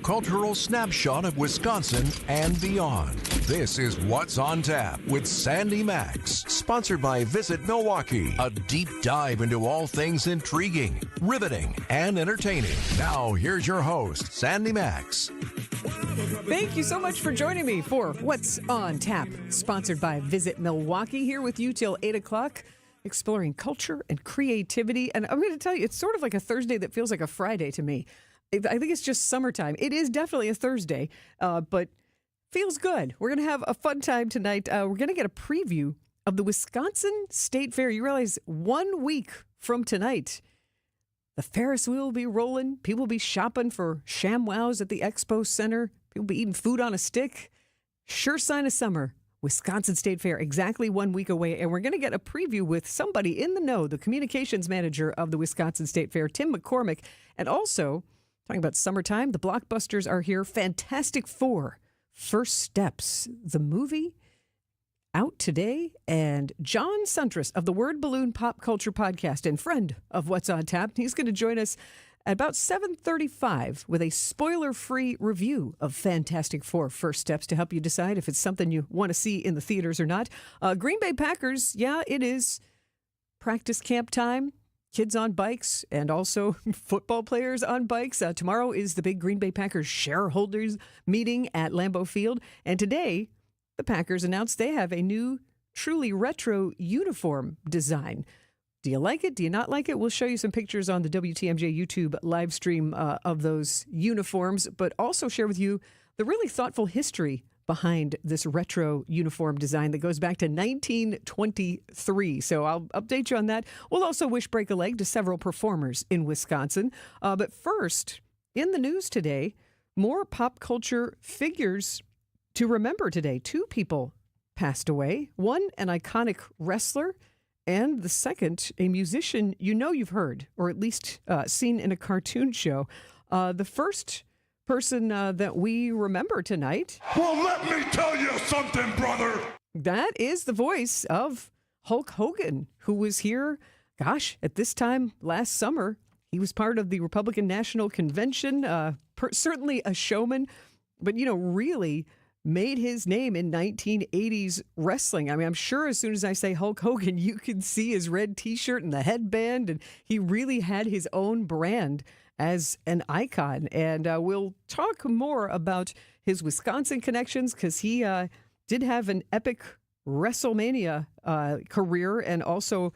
cultural snapshot of Wisconsin and beyond. This is What's on Tap with Sandy Maxx, sponsored by Visit Milwaukee. A deep dive into all things intriguing, riveting, and entertaining. Now, here's your host, Sandy Maxx. Thank you so much for joining me for What's on Tap, sponsored by Visit Milwaukee, here with you till 8 o'clock, exploring culture and creativity. And I'm going to tell you, it's sort of like a Thursday that feels like a Friday to me. I think it's just summertime. It is definitely a Thursday, but feels good. We're going to have a fun time tonight. We're going to get a preview of the Wisconsin State Fair. You realize 1 week from tonight, the Ferris wheel will be rolling. People will be shopping for ShamWows at the Expo Center. People will be eating food on a stick. Sure sign of summer. Wisconsin State Fair, exactly 1 week away. And we're going to get a preview with somebody in the know, the communications manager of the Wisconsin State Fair, Tim McCormick. And also, talking about summertime, the blockbusters are here. Fantastic Four, First Steps, the movie out today. And John Suntress of the Word Balloon Pop Culture Podcast and friend of What's on Tap, he's going to join us at about 7:35 with a spoiler-free review of Fantastic Four First Steps to help you decide if it's something you want to see in the theaters or not. Green Bay Packers, yeah, it is practice camp time. Kids on bikes and also football players on bikes. Tomorrow is the big Green Bay Packers shareholders meeting at Lambeau Field. And today, the Packers announced they have a new, truly retro uniform design. Do you like it? Do you not like it? We'll show you some pictures on the WTMJ YouTube live stream of those uniforms, but also share with you the really thoughtful history behind this retro uniform design that goes back to 1923. So I'll update you on that. We'll also wish break a leg to several performers in Wisconsin. But first, in the news today, more pop culture figures to remember today. Two people passed away. One, an iconic wrestler, and the second, a musician you know you've heard, or at least seen in a cartoon show. The first person that we remember tonight. Well, let me tell you something, brother. That is the voice of Hulk Hogan, who was here, at this time last summer. He was part of the Republican National Convention, certainly a showman, but, really made his name in 1980s wrestling. I mean, I'm sure as soon as I say Hulk Hogan, you can see his red T-shirt and the headband, and he really had his own brand as an icon. And we'll talk more about his Wisconsin connections because he did have an epic WrestleMania career and also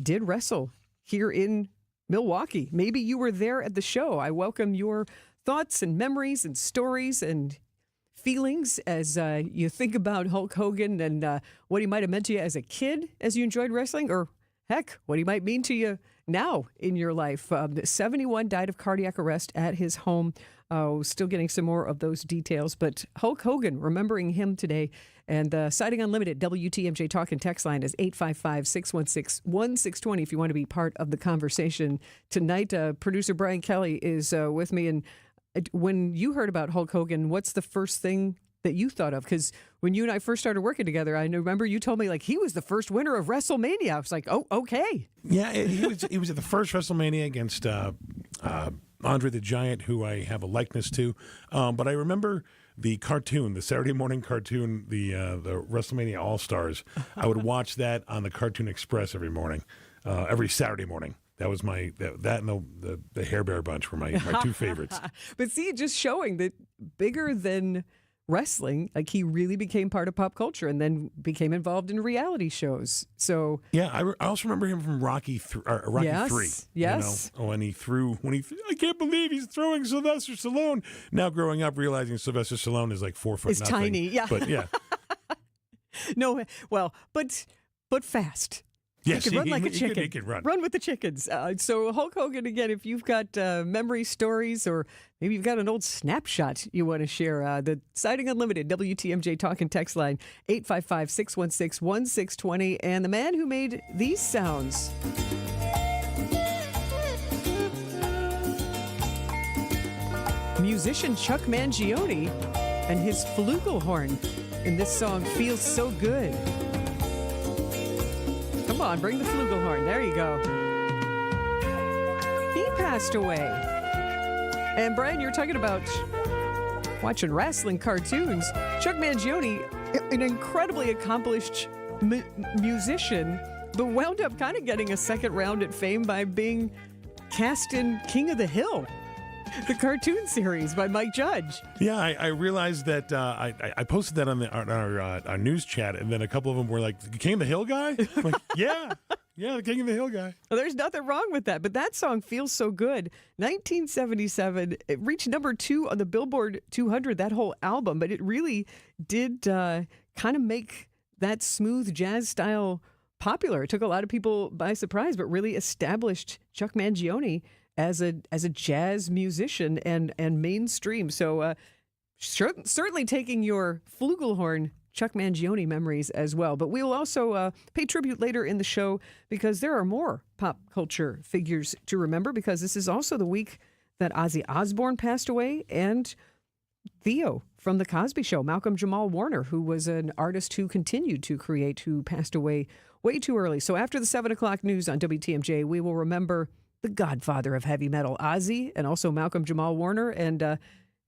did wrestle here in Milwaukee. Maybe you were there at the show. I welcome your thoughts and memories and stories and feelings as you think about Hulk Hogan and what he might have meant to you as a kid as you enjoyed wrestling, or heck, what he might mean to you now in your life. 71 died of cardiac arrest at his home. Still getting some more of those details. But Hulk Hogan, remembering him today. And Sighting Unlimited, WTMJ Talk and Text line is 855-616-1620 if you want to be part of the conversation tonight. Producer Brian Kelly is with me. And when you heard about Hulk Hogan, what's the first thing that you thought of? Because when you and I first started working together, I remember you told me he was the first winner of WrestleMania. I was like, oh, okay. Yeah, he was at the first WrestleMania against Andre the Giant, who I have a likeness to. But I remember the cartoon, the Saturday morning cartoon, the WrestleMania All-Stars. I would watch that on the Cartoon Express every morning, every Saturday morning. That was that and the Hair Bear Bunch were my two favorites. But see, just showing that bigger than wrestling, he really became part of pop culture and then became involved in reality shows. So yeah, I also remember him from Rocky 3. Yes. When he I can't believe he's throwing Sylvester Stallone. Now growing up, realizing Sylvester Stallone is 4 foot. It's tiny, yeah. But yeah. No, well, but fast. Yes, he can run like a chicken. He can run. Run with the chickens. So Hulk Hogan, again, if you've got memory stories or maybe you've got an old snapshot you want to share, the Sighting Unlimited, WTMJ Talk and Text line, 855-616-1620. And the man who made these sounds. Musician Chuck Mangione and his flugelhorn in this song, Feels So Good. Come on, bring the flugelhorn. There you go. He passed away. And Brian, you're talking about watching wrestling cartoons. Chuck Mangione, an incredibly accomplished musician, but wound up kind of getting a second round at fame by being cast in King of the Hill, the cartoon series by Mike Judge. Yeah, I realized that I posted that on our news chat, and then a couple of them were like, "King of the Hill guy?" I'm like, yeah, the King of the Hill guy. Well, there's nothing wrong with that, but that song feels so good. 1977, it reached number 2 on the Billboard 200, that whole album, but it really did kind of make that smooth jazz style popular. It took a lot of people by surprise, but really established Chuck Mangione as a jazz musician and mainstream. So certainly taking your flugelhorn Chuck Mangione memories as well. But we will also pay tribute later in the show because there are more pop culture figures to remember, because this is also the week that Ozzy Osbourne passed away, and Theo from The Cosby Show, Malcolm Jamal Warner, who was an artist who continued to create, who passed away way too early. So after the 7 o'clock news on WTMJ, we will remember the godfather of heavy metal, Ozzy, and also Malcolm Jamal Warner, and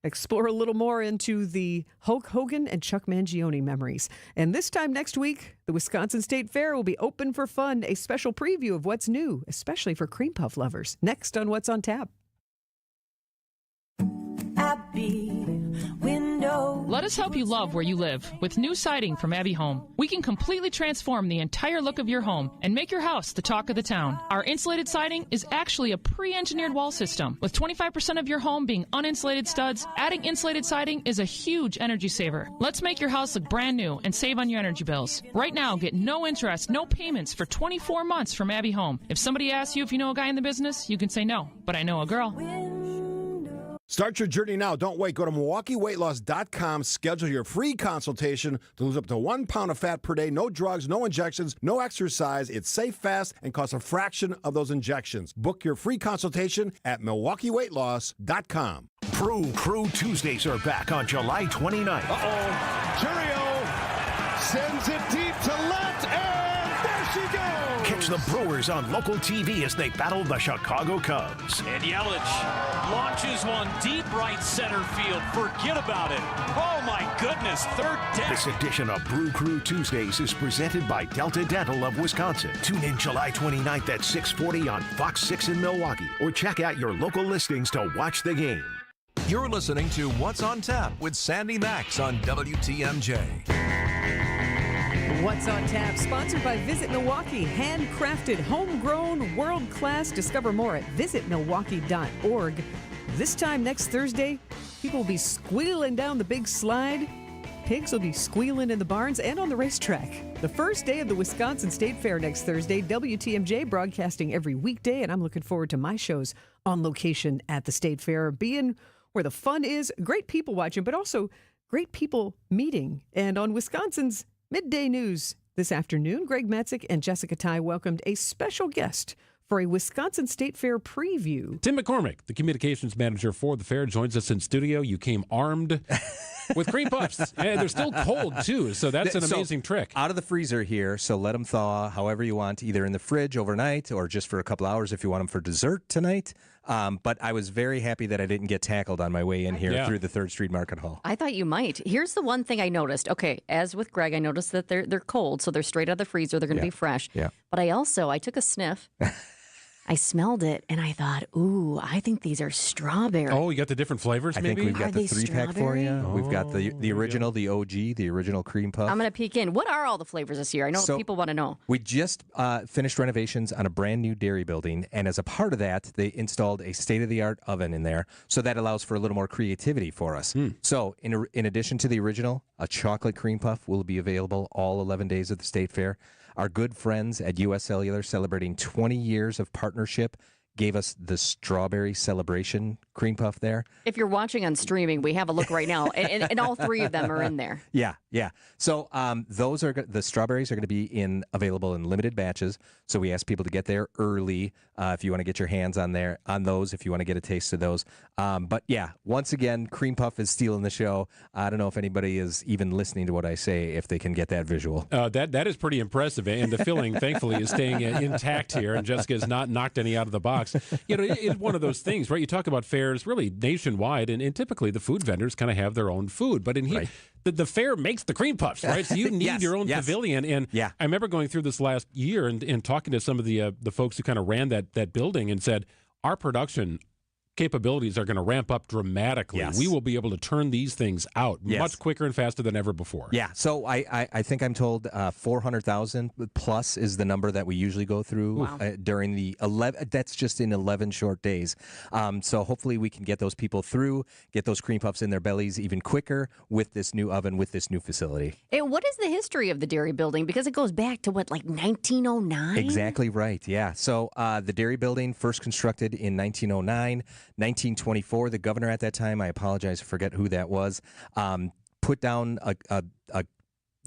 explore a little more into the Hulk Hogan and Chuck Mangione memories. And this time next week, the Wisconsin State Fair will be open for fun, a special preview of what's new, especially for cream puff lovers. Next on What's on Tap. Let us help you love where you live with new siding from Abbey Home. We can completely transform the entire look of your home and make your house the talk of the town. Our insulated siding is actually a pre-engineered wall system. With 25% of your home being uninsulated studs, adding insulated siding is a huge energy saver. Let's make your house look brand new and save on your energy bills. Right now, get no interest, no payments for 24 months from Abbey Home. If somebody asks you if you know a guy in the business, you can say no, but I know a girl. Start your journey now. Don't wait. Go to MilwaukeeWeightLoss.com. Schedule your free consultation to lose up to 1 pound of fat per day. No drugs, no injections, no exercise. It's safe, fast, and costs a fraction of those injections. Book your free consultation at MilwaukeeWeightLoss.com. Crew Tuesdays are back on July 29th. Churio sends it deep to left, and there she goes. Catch the Brewers on local TV as they battle the Chicago Cubs. And Yelich launches one deep right center field. Forget about it. Oh, my goodness. Third deck. This edition of Brew Crew Tuesdays is presented by Delta Dental of Wisconsin. Tune in July 29th at 6:40 on Fox 6 in Milwaukee, or check out your local listings to watch the game. You're listening to What's on Tap with Sandy Maxx on WTMJ. What's on Tap, sponsored by Visit Milwaukee. Handcrafted, homegrown, world-class. Discover more at visitmilwaukee.org. This time next Thursday, people will be squealing down the big slide. Pigs will be squealing in the barns and on the racetrack. The first day of the Wisconsin State Fair next Thursday. WTMJ broadcasting every weekday, and I'm looking forward to my shows on location at the State Fair, being where the fun is, great people watching, but also great people meeting. And on Wisconsin's Midday News this afternoon, Greg Matzik and Jessica Ty welcomed a special guest for a Wisconsin State Fair preview. Tim McCormick, the communications manager for the fair, joins us in studio. You came armed with cream puffs, and they're still cold, too, so that's an amazing trick. Out of the freezer here, so let them thaw however you want, either in the fridge overnight or just for a couple hours if you want them for dessert tonight. But I was very happy that I didn't get tackled on my way in here through the 3rd Street Market Hall. I thought you might. Here's the one thing I noticed. Okay, as with Greg, I noticed that they're cold, so they're straight out of the freezer. They're going to be fresh. Yeah. But I took a sniff. I smelled it, and I thought, ooh, I think these are strawberry. Oh, you got the different flavors, I maybe? think we've got the 3-pack for you. Oh, We've got the original, the OG, the original cream puff. I'm going to peek in. What are all the flavors this year? I know people want to know. We just finished renovations on a brand new dairy building, and as a part of that, they installed a state-of-the-art oven in there, so that allows for a little more creativity for us. So in addition to the original, a chocolate cream puff will be available all 11 days of the State Fair. Our good friends at U.S. Cellular, celebrating 20 years of partnership, gave us the strawberry celebration cream puff there. If you're watching on streaming, we have a look right now, and all 3 of them are in there. Yeah. So those are the strawberries are going to be available in limited batches. So we ask people to get there early if you want to get your hands on those, if you want to get a taste of those. But yeah, once again, cream puff is stealing the show. I don't know if anybody is even listening to what I say, if they can get that visual. That is pretty impressive, and the filling, thankfully, is staying intact here, and Jessica has not knocked any out of the box. products. It's one of those things, right? You talk about fairs really nationwide, and typically the food vendors kind of have their own food. But in here, the fair makes the cream puffs, right? So you need your own pavilion. And I remember going through this last year and talking to some of the folks who kind of ran that building and said, our production capabilities are going to ramp up dramatically. Yes. We will be able to turn these things out much quicker and faster than ever before. Yeah, so I think I'm told 400,000 plus is the number that we usually go through during the 11. That's just in 11 short days. So hopefully we can get those people through, get those cream puffs in their bellies even quicker with this new oven, with this new facility. And what is the history of the dairy building? Because it goes back to what, like 1909? Exactly right, yeah. So the dairy building first constructed in 1909. 1924, the governor at that time, I apologize, I forget who that was, put down a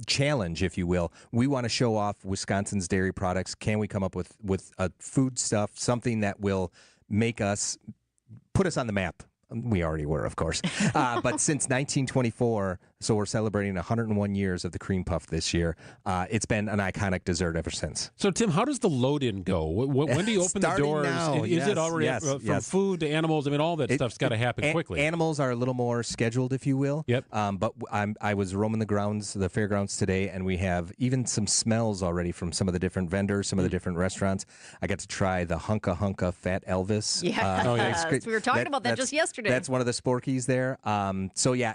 challenge, if you will. We want to show off Wisconsin's dairy products. Can we come up with a food stuff, something that will put us on the map? We already were, of course. But since 1924, so we're celebrating 101 years of the cream puff this year. It's been an iconic dessert ever since. So, Tim, how does the load-in go? When do you open the doors? Now. Is it already from food to animals? I mean, all that stuff's got to happen quickly. Animals are a little more scheduled, if you will. Yep. But I was roaming the fairgrounds today, and we have even some smells already from some of the different vendors, some of the different restaurants. I got to try the Hunka Hunka Fat Elvis. Yeah, we were talking about that just yesterday. That's one of the Sporkies there.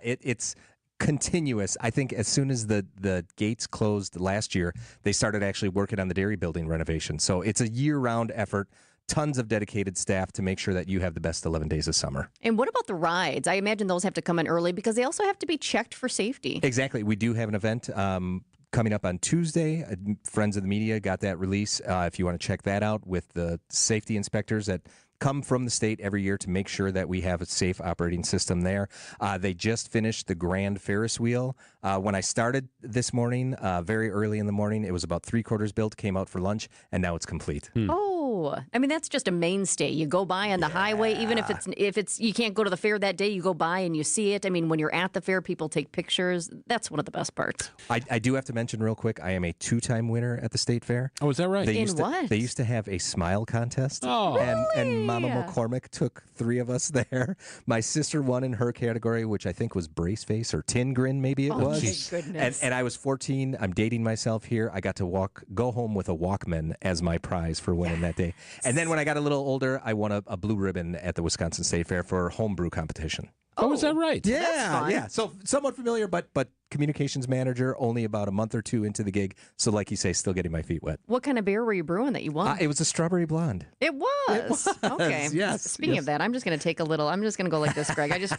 It's continuous. I think as soon as the gates closed last year, they started actually working on the dairy building renovation. So it's a year-round effort. Tons of dedicated staff to make sure that you have the best 11 days of summer. And what about the rides? I imagine those have to come in early because they also have to be checked for safety. Exactly. We do have an event coming up on Tuesday. Friends of the Media got that release. If you want to check that out with the safety inspectors that come from the state every year to make sure that we have a safe operating system there. They just finished the Grand Ferris wheel. When I started this morning, very early in the morning, it was about 3/4 built, came out for lunch, and now it's complete. Oh, I mean, that's just a mainstay. You go by on the highway, even if it's you can't go to the fair that day, you go by and you see it. I mean, when you're at the fair, people take pictures. That's one of the best parts. I do have to mention real quick, I am a 2-time winner at the state fair. Oh, is that right? They used to have a smile contest. Oh, and Mama McCormick took 3 of us there. My sister won in her category, which I think was brace face or tin grin, maybe it was. My goodness. And I was 14. I'm dating myself here. I got to go home with a Walkman as my prize for winning that day. And then when I got a little older, I won a blue ribbon at the Wisconsin State Fair for homebrew competition. Oh, is that right? Yeah. So somewhat familiar, but communications manager only about a month or 2 into the gig. So like you say, still getting my feet wet. What kind of beer were you brewing that you won? It was a strawberry blonde. It was. Okay. Yes. Speaking of that, I'm just going to take a little. I'm just going to go like this, Greg. I just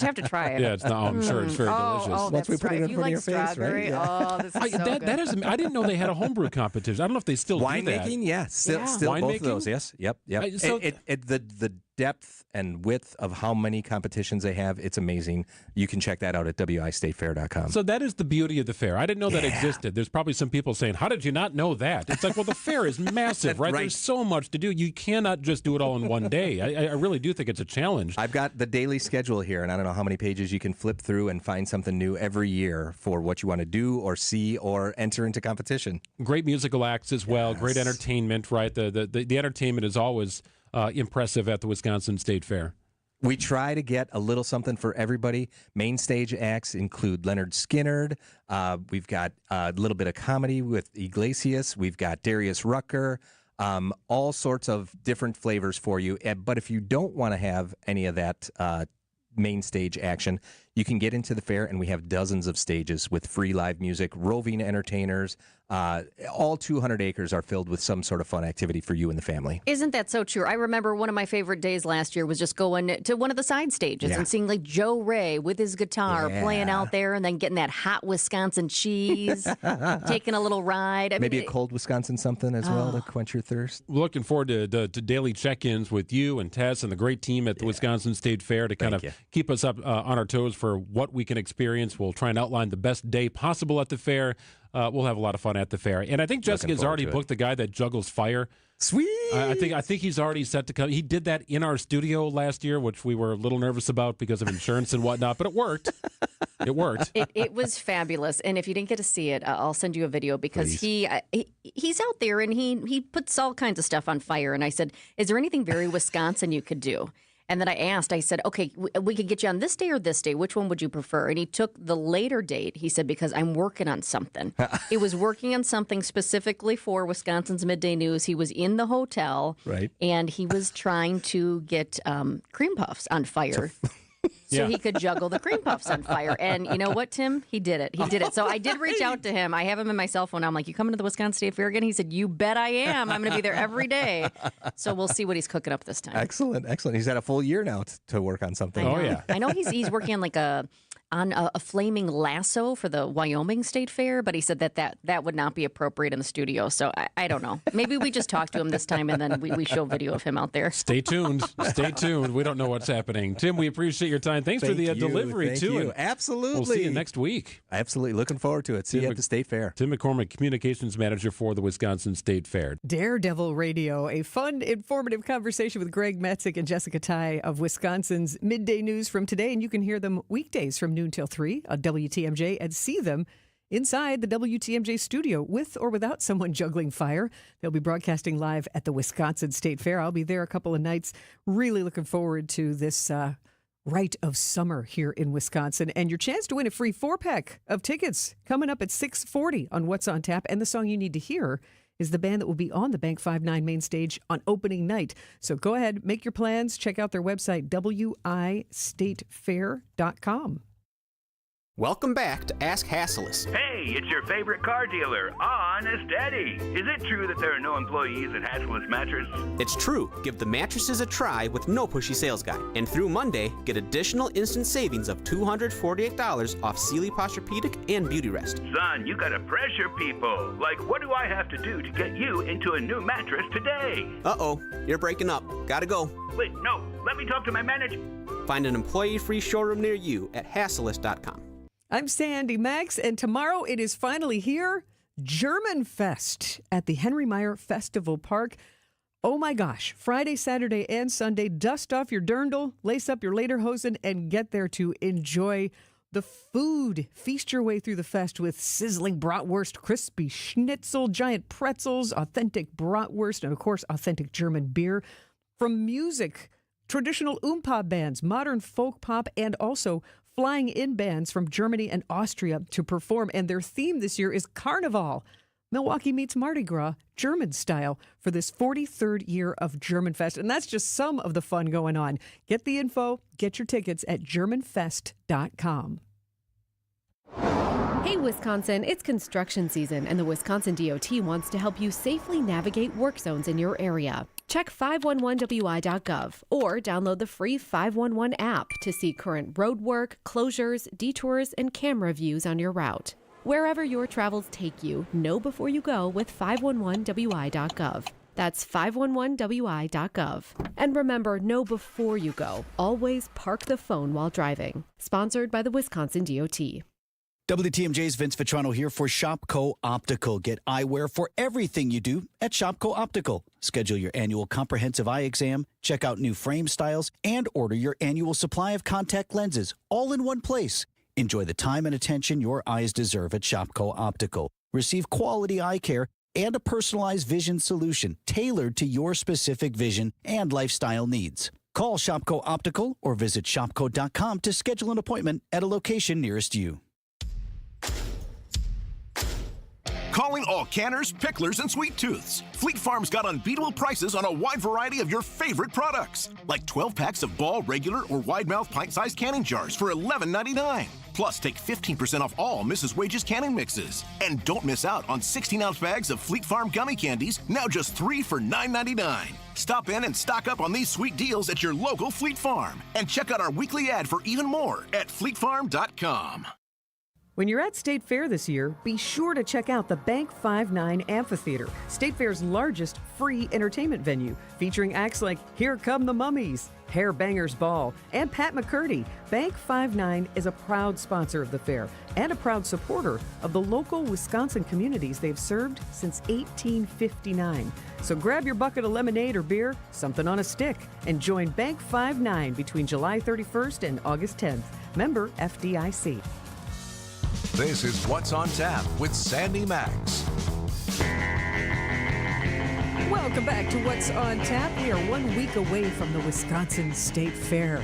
have to try it. Yeah, I'm sure it's very delicious. Oh, Once we put it in front of your face, right? Yeah. Oh, this is so good. I didn't know they had a homebrew competition. I don't know if they still do that. Winemaking, yeah. Still Winemaking? both of those, yes. Yep. The depth and width of how many competitions they have, it's amazing. You can check that out at wistatefair.com. So that is the beauty of the fair. I didn't know that existed. There's probably some people saying, how did you not know that? It's like, well, the fair is massive, right? There's so much to do. You cannot just do it all in one day. I really do think it's a challenge. I've got the daily schedule here, and I don't know how many pages you can flip through and find something new every year for what you want to do or see or enter into competition. Great musical acts as well. Yes. Great entertainment, right? The entertainment is always impressive at the Wisconsin State Fair. We try to get a little something for everybody. Main stage acts include Leonard Skinnard. We've got a little bit of comedy with Iglesias. We've got Darius Rucker. All sorts of different flavors for you. But if you don't want to have any of that main stage action, you can get into the fair, and we have dozens of stages with free live music, roving entertainers. All 200 acres are filled with some sort of fun activity for you and the family. Isn't that so true? I remember one of my favorite days last year was just going to one of the side stages and seeing like Joe Ray with his guitar playing out there, and then getting that hot Wisconsin cheese, taking a little ride. Maybe a cold Wisconsin something as well to quench your thirst. Looking forward to daily check-ins with you and Tess and the great team at the Wisconsin State Fair to kind of keep us up on our toes for what we can experience. We'll try and outline the best day possible at the fair. We'll have a lot of fun at the fair. And I think Jessica's already booked the guy that juggles fire. Sweet. I think he's already set to come. He did that in our studio last year, which we were a little nervous about because of insurance and whatnot, but it worked. It worked. It was fabulous. And if you didn't get to see it, I'll send you a video because he's out there and he puts all kinds of stuff on fire. And I said, is there anything very Wisconsin you could do? And then I said, okay, we could get you on this day or this day. Which one would you prefer? And he took the later date. He said, because I'm working on something. It was working on something specifically for Wisconsin's Midday News. He was in the hotel. Right. And he was trying to get cream puffs on fire. So he could juggle the cream puffs on fire. And you know what, Tim? He did it. So I did reach out to him. I have him in my cell phone. I'm like, you coming to the Wisconsin State Fair again? He said, you bet I am. I'm going to be there every day. So we'll see what he's cooking up this time. Excellent. He's had a full year now to work on something. Oh, yeah. I know he's working on a flaming lasso for the Wyoming State Fair, but he said that would not be appropriate in the studio. So I don't know. Maybe we just talk to him this time and then we show video of him out there. Stay tuned. Stay tuned. We don't know what's happening. Tim, we appreciate your time. Thanks for the delivery, Thank too. you. And Absolutely. we'll see you next week. Absolutely. Looking forward to it. See you at the State Fair. Tim McCormick, Communications Manager for the Wisconsin State Fair. Daredevil Radio, a fun, informative conversation with Greg Metzik and Jessica Ty of Wisconsin's Midday News from today. And you can hear them weekdays from noon till 3 on WTMJ and see them inside the WTMJ studio with or without someone juggling fire. They'll be broadcasting live at the Wisconsin State Fair. I'll be there a couple of nights. Really looking forward to this rite of summer here in Wisconsin. And your chance to win a free 4-pack of tickets coming up at 6:40 on What's on Tap. And the song you need to hear is the band that will be on the Bank 5-9 main stage on opening night. So go ahead, make your plans. Check out their website, wistatefair.com. Welcome back to Ask Hasselus. Hey, it's your favorite car dealer, Honest Eddie. Is it true that there are no employees at Hasselus Mattress? It's true. Give the mattresses a try with no pushy sales guy. And through Monday, get additional instant savings of $248 off Sealy Posturepedic and Beauty Rest. Son, you gotta pressure people. Like, what do I have to do to get you into a new mattress today? Uh-oh, you're breaking up. Gotta go. Wait, no, let me talk to my manager. Find an employee-free showroom near you at Hasselus.com. I'm Sandy Maxx, and tomorrow it is finally here, German Fest at the Henry Meyer Festival Park. Oh my gosh, Friday, Saturday, and Sunday, dust off your dirndl, lace up your lederhosen, and get there to enjoy the food. Feast your way through the fest with sizzling bratwurst, crispy schnitzel, giant pretzels, authentic bratwurst, and of course, authentic German beer. From music, traditional Oompa bands, modern folk pop, and also flying in bands from Germany and Austria to perform. And their theme this year is Carnival. Milwaukee meets Mardi Gras, German style, for this 43rd year of German Fest. And that's just some of the fun going on. Get the info, get your tickets at GermanFest.com. Hey, Wisconsin, it's construction season, and the Wisconsin DOT wants to help you safely navigate work zones in your area. Check 511wi.gov or download the free 511 app to see current road work, closures, detours, and camera views on your route. Wherever your travels take you, know before you go with 511wi.gov. That's 511wi.gov. And remember, know before you go. Always park the phone while driving. Sponsored by the Wisconsin DOT. WTMJ's Vince Vitrano here for Shopco Optical. Get eyewear for everything you do at Shopco Optical. Schedule your annual comprehensive eye exam, check out new frame styles, and order your annual supply of contact lenses all in one place. Enjoy the time and attention your eyes deserve at Shopco Optical. Receive quality eye care and a personalized vision solution tailored to your specific vision and lifestyle needs. Call Shopco Optical or visit shopco.com to schedule an appointment at a location nearest you. Calling all canners, picklers, and sweet tooths. Fleet Farm's got unbeatable prices on a wide variety of your favorite products. Like 12 packs of Ball, regular, or wide-mouth pint-sized canning jars for $11.99. Plus, take 15% off all Mrs. Wages canning mixes. And don't miss out on 16-ounce bags of Fleet Farm gummy candies, now just 3 for $9.99. Stop in and stock up on these sweet deals at your local Fleet Farm. And check out our weekly ad for even more at fleetfarm.com. When you're at State Fair this year, be sure to check out the Bank 5-9 Amphitheater, State Fair's largest free entertainment venue, featuring acts like Here Come the Mummies, Hair Bangers Ball, and Pat McCurdy. Bank 5-9 is a proud sponsor of the fair and a proud supporter of the local Wisconsin communities they've served since 1859. So grab your bucket of lemonade or beer, something on a stick, and join Bank 5-9 between July 31st and August 10th. Member FDIC. This is What's on Tap with Sandy Maxx. Welcome back to What's on Tap. We are 1 week away from the Wisconsin State Fair.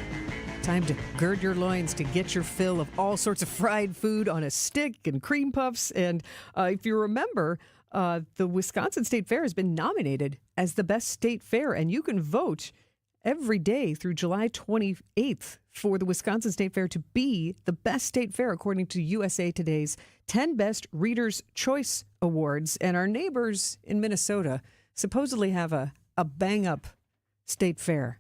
Time to gird your loins to get your fill of all sorts of fried food on a stick and cream puffs. And if you remember, the Wisconsin State Fair has been nominated as the best state fair, and you can vote every day through July 28th for the Wisconsin State Fair to be the best state fair according to USA Today's 10 Best Reader's Choice Awards. And our neighbors in Minnesota supposedly have a bang-up state fair.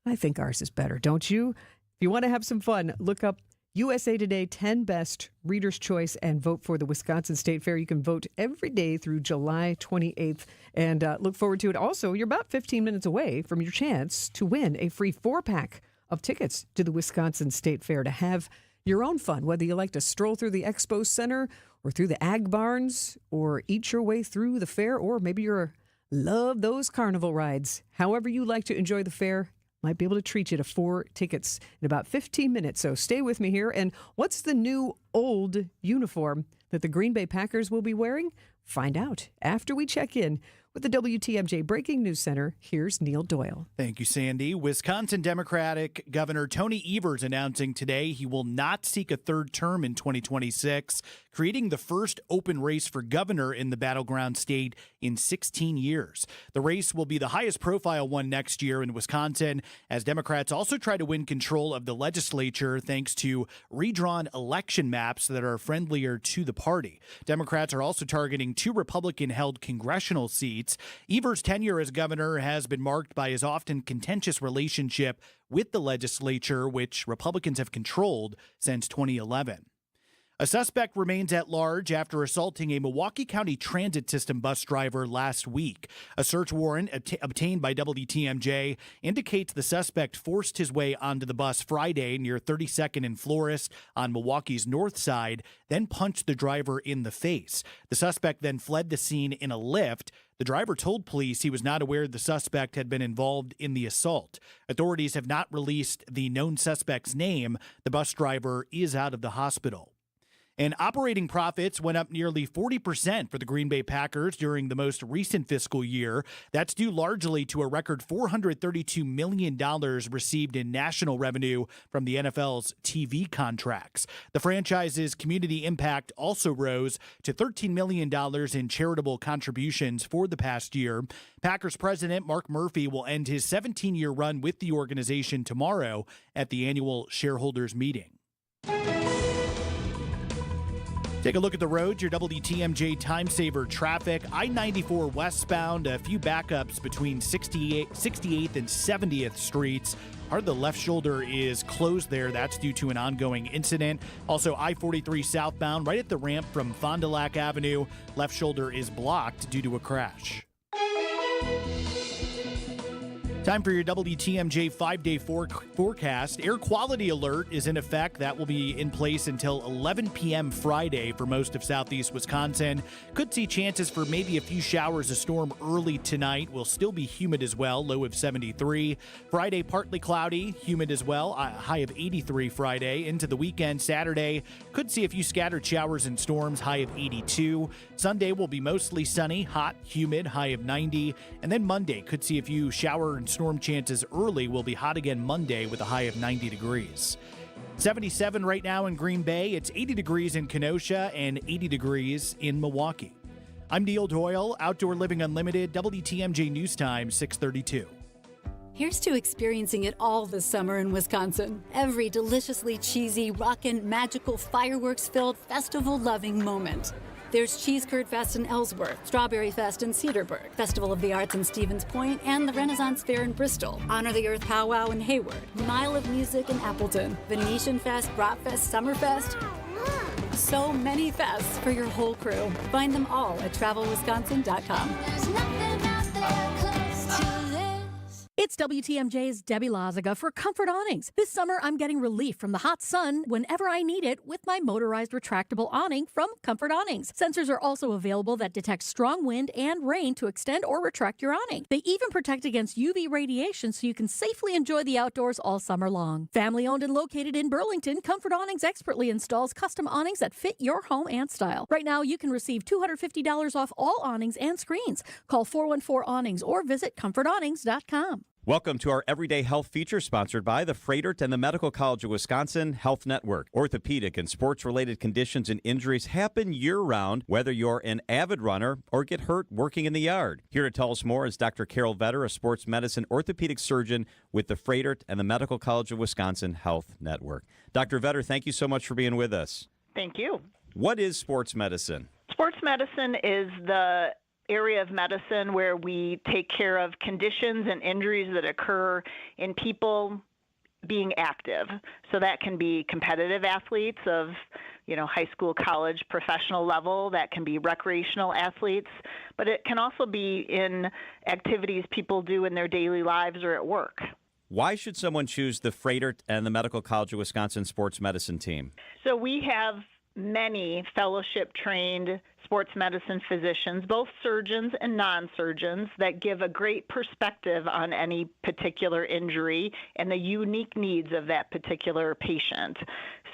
I think ours is better, don't you? If you want to have some fun, look up USA Today 10 Best Reader's Choice and vote for the Wisconsin State Fair. You can vote every day through July 28th and look forward to it. Also, you're about 15 minutes away from your chance to win a free 4-pack of tickets to the Wisconsin State Fair to have your own fun, whether you like to stroll through the Expo Center or through the Ag Barns or eat your way through the fair, or maybe you're love those carnival rides. However you like to enjoy the fair, might be able to treat you to 4 tickets in about 15 minutes. So stay with me here. And what's the new old uniform that the Green Bay Packers will be wearing? Find out after we check in with the WTMJ Breaking News Center. Here's Neil Doyle. Thank you, Sandy. Wisconsin Democratic Governor Tony Evers announcing today he will not seek a third term in 2026, creating the first open race for governor in the battleground state in 16 years. The race will be the highest profile one next year in Wisconsin, as Democrats also try to win control of the legislature thanks to redrawn election maps that are friendlier to the party. Democrats are also targeting 2 Republican-held congressional seats. Evers' tenure as governor has been marked by his often contentious relationship with the legislature, which Republicans have controlled since 2011. A suspect remains at large after assaulting a Milwaukee County Transit System bus driver last week. A search warrant obtained by WTMJ indicates the suspect forced his way onto the bus Friday near 32nd and Florist on Milwaukee's north side, then punched the driver in the face. The suspect then fled the scene in a Lyft. The driver told police he was not aware the suspect had been involved in the assault. Authorities have not released the known suspect's name. The bus driver is out of the hospital. And operating profits went up nearly 40% for the Green Bay Packers during the most recent fiscal year. That's due largely to a record $432 million received in national revenue from the NFL's TV contracts. The franchise's community impact also rose to $13 million in charitable contributions for the past year. Packers president Mark Murphy will end his 17-year run with the organization tomorrow at the annual shareholders meeting. Take a look at the roads, your WTMJ Time Saver traffic. I-94 westbound, a few backups between 68th and 70th Streets. Part of the left shoulder is closed there. That's due to an ongoing incident. Also, I-43 southbound, right at the ramp from Fond du Lac Avenue. Left shoulder is blocked due to a crash. Time for your WTMJ 5-day forecast. Air quality alert is in effect. That will be in place until 11 p.m. Friday for most of southeast Wisconsin. Could see chances for maybe a few showers of storm early tonight. Will still be humid as well, low of 73. Friday, partly cloudy, humid as well, a high of 83 Friday. Into the weekend, Saturday, could see a few scattered showers and storms, high of 82. Sunday will be mostly sunny, hot, humid, high of 90. And then Monday, could see a few shower and storm chances early. Will be hot again Monday with a high of 90 degrees. 77 right now in Green Bay. It's 80 degrees in Kenosha and 80 degrees in Milwaukee. I'm Neil Doyle, Outdoor Living Unlimited, WTMJ News Time, 632. Here's to experiencing it all this summer in Wisconsin. Every deliciously cheesy, rockin', magical, fireworks-filled, festival-loving moment. There's Cheese Curd Fest in Ellsworth, Strawberry Fest in Cedarburg, Festival of the Arts in Stevens Point, and the Renaissance Fair in Bristol, Honor the Earth Powwow in Hayward, Mile of Music in Appleton, Venetian Fest, Bratfest, Summerfest. So many fests for your whole crew. Find them all at travelwisconsin.com. It's WTMJ's Debbie Lazaga for Comfort Awnings. This summer, I'm getting relief from the hot sun whenever I need it with my motorized retractable awning from Comfort Awnings. Sensors are also available that detect strong wind and rain to extend or retract your awning. They even protect against UV radiation so you can safely enjoy the outdoors all summer long. Family owned and located in Burlington, Comfort Awnings expertly installs custom awnings that fit your home and style. Right now, you can receive $250 off all awnings and screens. Call 414-AWNINGS or visit comfortawnings.com. Welcome to our Everyday Health feature sponsored by the Freighter and the Medical College of Wisconsin Health Network. Orthopedic and sports-related conditions and injuries happen year-round, whether you're an avid runner or get hurt working in the yard. Here to tell us more is Dr. Carol Vetter, a sports medicine orthopedic surgeon with the Freighter and the Medical College of Wisconsin Health Network. Dr. Vetter, thank you so much for being with us. Thank you. What is sports medicine? Sports medicine is the area of medicine where we take care of conditions and injuries that occur in people being active. So that can be competitive athletes of, high school, college, professional level. That can be recreational athletes, but it can also be in activities people do in their daily lives or at work. Why should someone choose the Freighter and the Medical College of Wisconsin sports medicine team? So we have many fellowship-trained sports medicine physicians, both surgeons and non-surgeons, that give a great perspective on any particular injury and the unique needs of that particular patient.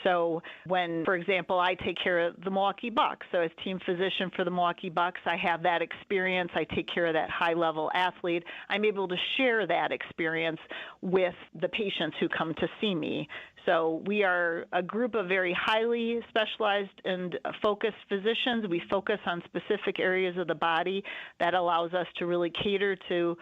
So when, for example, I take care of the Milwaukee Bucks, so as team physician for the Milwaukee Bucks, I have that experience. I take care of that high-level athlete. I'm able to share that experience with the patients who come to see me. So we are a group of very highly specialized and focused physicians. We focus on specific areas of the body. That allows us to really cater to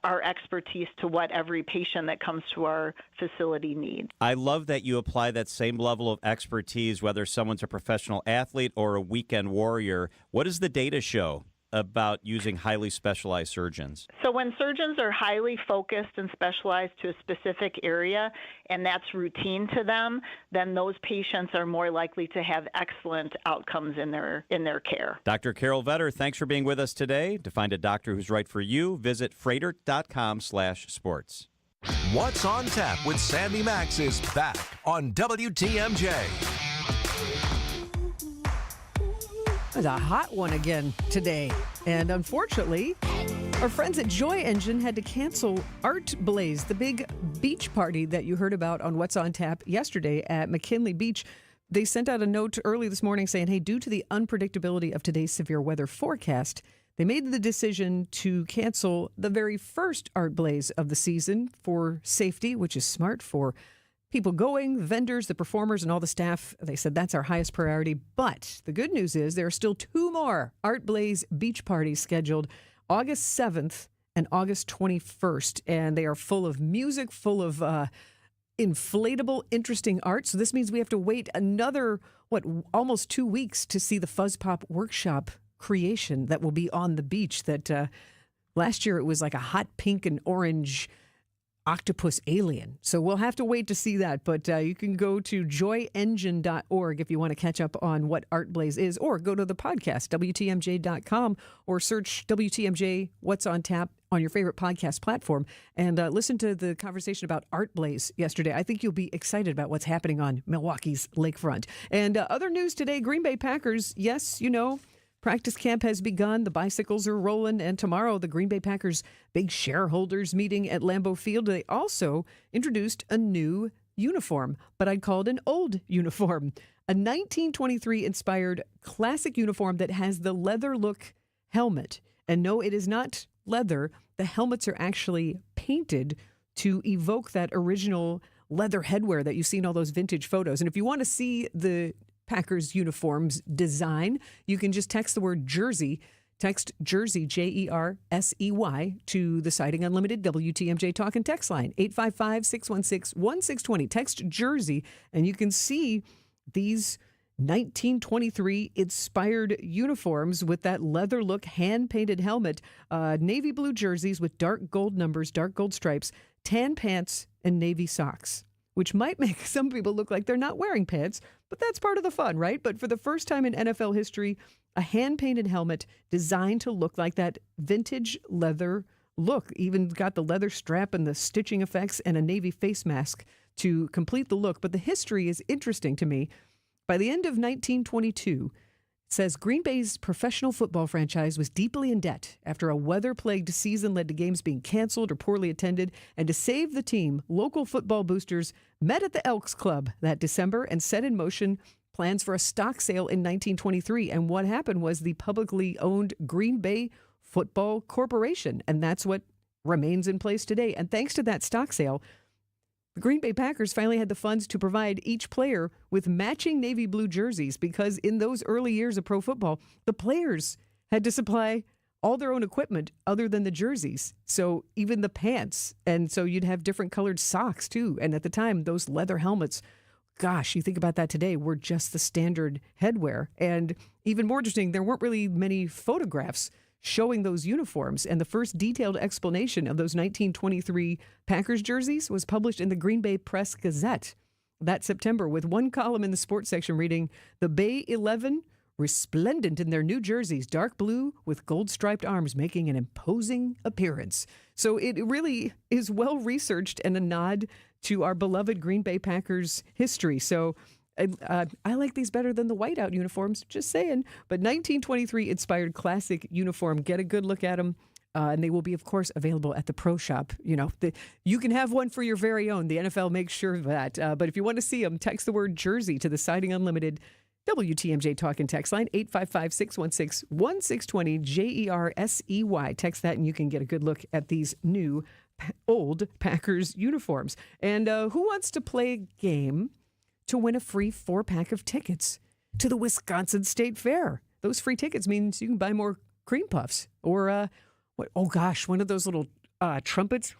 our expertise to what every patient that comes to our facility needs. I love that you apply that same level of expertise, whether someone's a professional athlete or a weekend warrior. What does the data show about using highly specialized surgeons? So when surgeons are highly focused and specialized to a specific area, and that's routine to them, then those patients are more likely to have excellent outcomes in their care. Dr. Carol Vetter, thanks for being with us today. To find a doctor who's right for you, visit freighter.com/sports. What's on Tap with Sandy Maxx is back on WTMJ. It's a hot one again today. And unfortunately, our friends at Joy Engine had to cancel Art Blaze, the big beach party that you heard about on What's on Tap yesterday at McKinley Beach. They sent out a note early this morning saying, hey, due to the unpredictability of today's severe weather forecast, they made the decision to cancel the very first Art Blaze of the season for safety, which is smart for people going, vendors, the performers, and all the staff. They said that's our highest priority. But the good news is there are still 2 more Art Blaze beach parties scheduled August 7th and August 21st. And they are full of music, full of inflatable, interesting art. So this means we have to wait another, almost 2 weeks to see the Fuzz Pop workshop creation that will be on the beach. That last year it was like a hot pink and orange octopus alien. So we'll have to wait to see that. But you can go to joyengine.org if you want to catch up on what Art Blaze is, or go to the podcast, WTMJ.com, or search WTMJ What's on Tap on your favorite podcast platform and listen to the conversation about Art Blaze yesterday. I think you'll be excited about what's happening on Milwaukee's lakefront. And other news today, Green Bay Packers, yes, practice camp has begun. The bicycles are rolling. And tomorrow, the Green Bay Packers big shareholders meeting at Lambeau Field. They also introduced a new uniform, but I'd call it an old uniform. A 1923-inspired classic uniform that has the leather look helmet. And no, it is not leather. The helmets are actually painted to evoke that original leather headwear that you see in all those vintage photos. And if you want to see the Packers uniforms design, you can just text the word jersey. Text jersey, Jersey, to the Siding Unlimited WTMJ Talk and Text line, 855-616-1620. Text jersey, and you can see these 1923 inspired uniforms with that leather look, hand-painted helmet, navy blue jerseys with dark gold numbers, dark gold stripes, tan pants, and navy socks, which might make some people look like they're not wearing pants, but that's part of the fun, right? But for the first time in NFL history, a hand-painted helmet designed to look like that vintage leather look. Even got the leather strap and the stitching effects and a navy face mask to complete the look. But the history is interesting to me. By the end of 1922, it says Green Bay's professional football franchise was deeply in debt after a weather-plagued season led to games being canceled or poorly attended. And to save the team, local football boosters met at the Elks Club that December and set in motion plans for a stock sale in 1923. And what happened was the publicly owned Green Bay Football Corporation. And that's what remains in place today. And thanks to that stock sale, the Green Bay Packers finally had the funds to provide each player with matching navy blue jerseys, because in those early years of pro football, the players had to supply all their own equipment other than the jerseys. So even the pants. And so you'd have different colored socks too. And at the time, those leather helmets, gosh, you think about that today, were just the standard headwear. And even more interesting, there weren't really many photographs showing those uniforms. And the first detailed explanation of those 1923 Packers jerseys was published in the Green Bay Press Gazette that September, with one column in the sports section reading, "The Bay 11, resplendent in their new jerseys, dark blue with gold-striped arms, making an imposing appearance." So it really is well-researched and a nod to our beloved Green Bay Packers history. So I like these better than the whiteout uniforms, just saying. But 1923 inspired classic uniform. Get a good look at them. And they will be, of course, available at the Pro Shop. You know, you can have one for your very own. The NFL makes sure of that. But if you want to see them, text the word jersey to the Siding Unlimited WTMJ Talk and Text line, 855-616-1620, JERSEY. Text that and you can get a good look at these new old Packers uniforms. And who wants to play a game to win a free 4-pack of tickets to the Wisconsin State Fair? Those free tickets means you can buy more cream puffs or, one of those little trumpets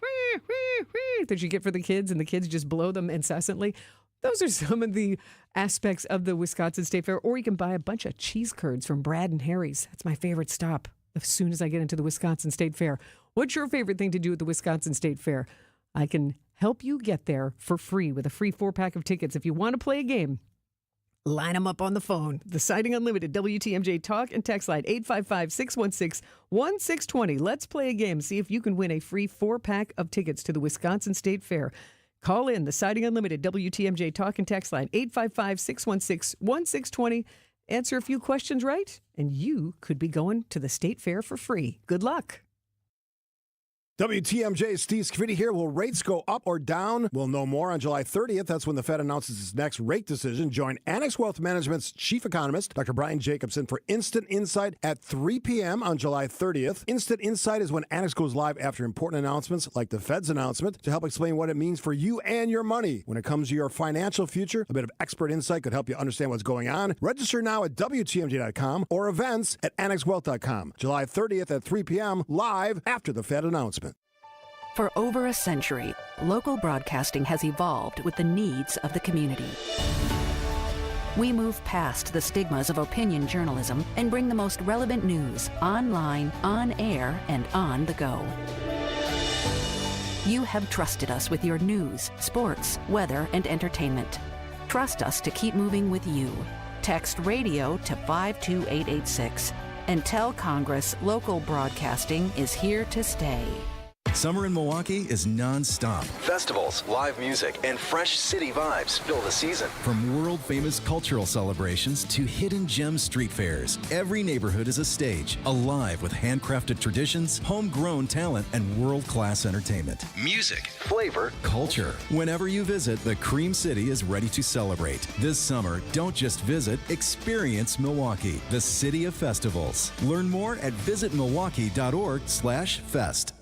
that you get for the kids, and the kids just blow them incessantly. Those are some of the aspects of the Wisconsin State Fair. Or you can buy a bunch of cheese curds from Brad and Harry's. That's my favorite stop as soon as I get into the Wisconsin State Fair. What's your favorite thing to do at the Wisconsin State Fair? I can help you get there for free with a free 4-pack of tickets. If you want to play a game, line them up on the phone. The Siding Unlimited WTMJ Talk and Text line, 855-616-1620. Let's play a game. See if you can win a free 4-pack of tickets to the Wisconsin State Fair. Call in the Siding Unlimited WTMJ Talk and Text line, 855-616-1620. Answer a few questions right, and you could be going to the State Fair for free. Good luck. WTMJ, Steve Scafidi here. Will rates go up or down? We'll know more on July 30th. That's when the Fed announces its next rate decision. Join Annex Wealth Management's chief economist, Dr. Brian Jacobson, for Instant Insight at 3 p.m. on July 30th. Instant Insight is when Annex goes live after important announcements like the Fed's announcement to help explain what it means for you and your money. When it comes to your financial future, a bit of expert insight could help you understand what's going on. Register now at WTMJ.com or events at AnnexWealth.com. July 30th at 3 p.m. live after the Fed announcement. For over a century, local broadcasting has evolved with the needs of the community. We move past the stigmas of opinion journalism and bring the most relevant news online, on air, and on the go. You have trusted us with your news, sports, weather, and entertainment. Trust us to keep moving with you. Text radio to 52886 and tell Congress local broadcasting is here to stay. Summer in Milwaukee is non-stop. Festivals, live music, and fresh city vibes fill the season. From world-famous cultural celebrations to hidden gem street fairs, every neighborhood is a stage, alive with handcrafted traditions, homegrown talent, and world-class entertainment. Music, flavor, culture. Whenever you visit, the Cream City is ready to celebrate. This summer, don't just visit, experience Milwaukee, the city of festivals. Learn more at visitmilwaukee.org/fest.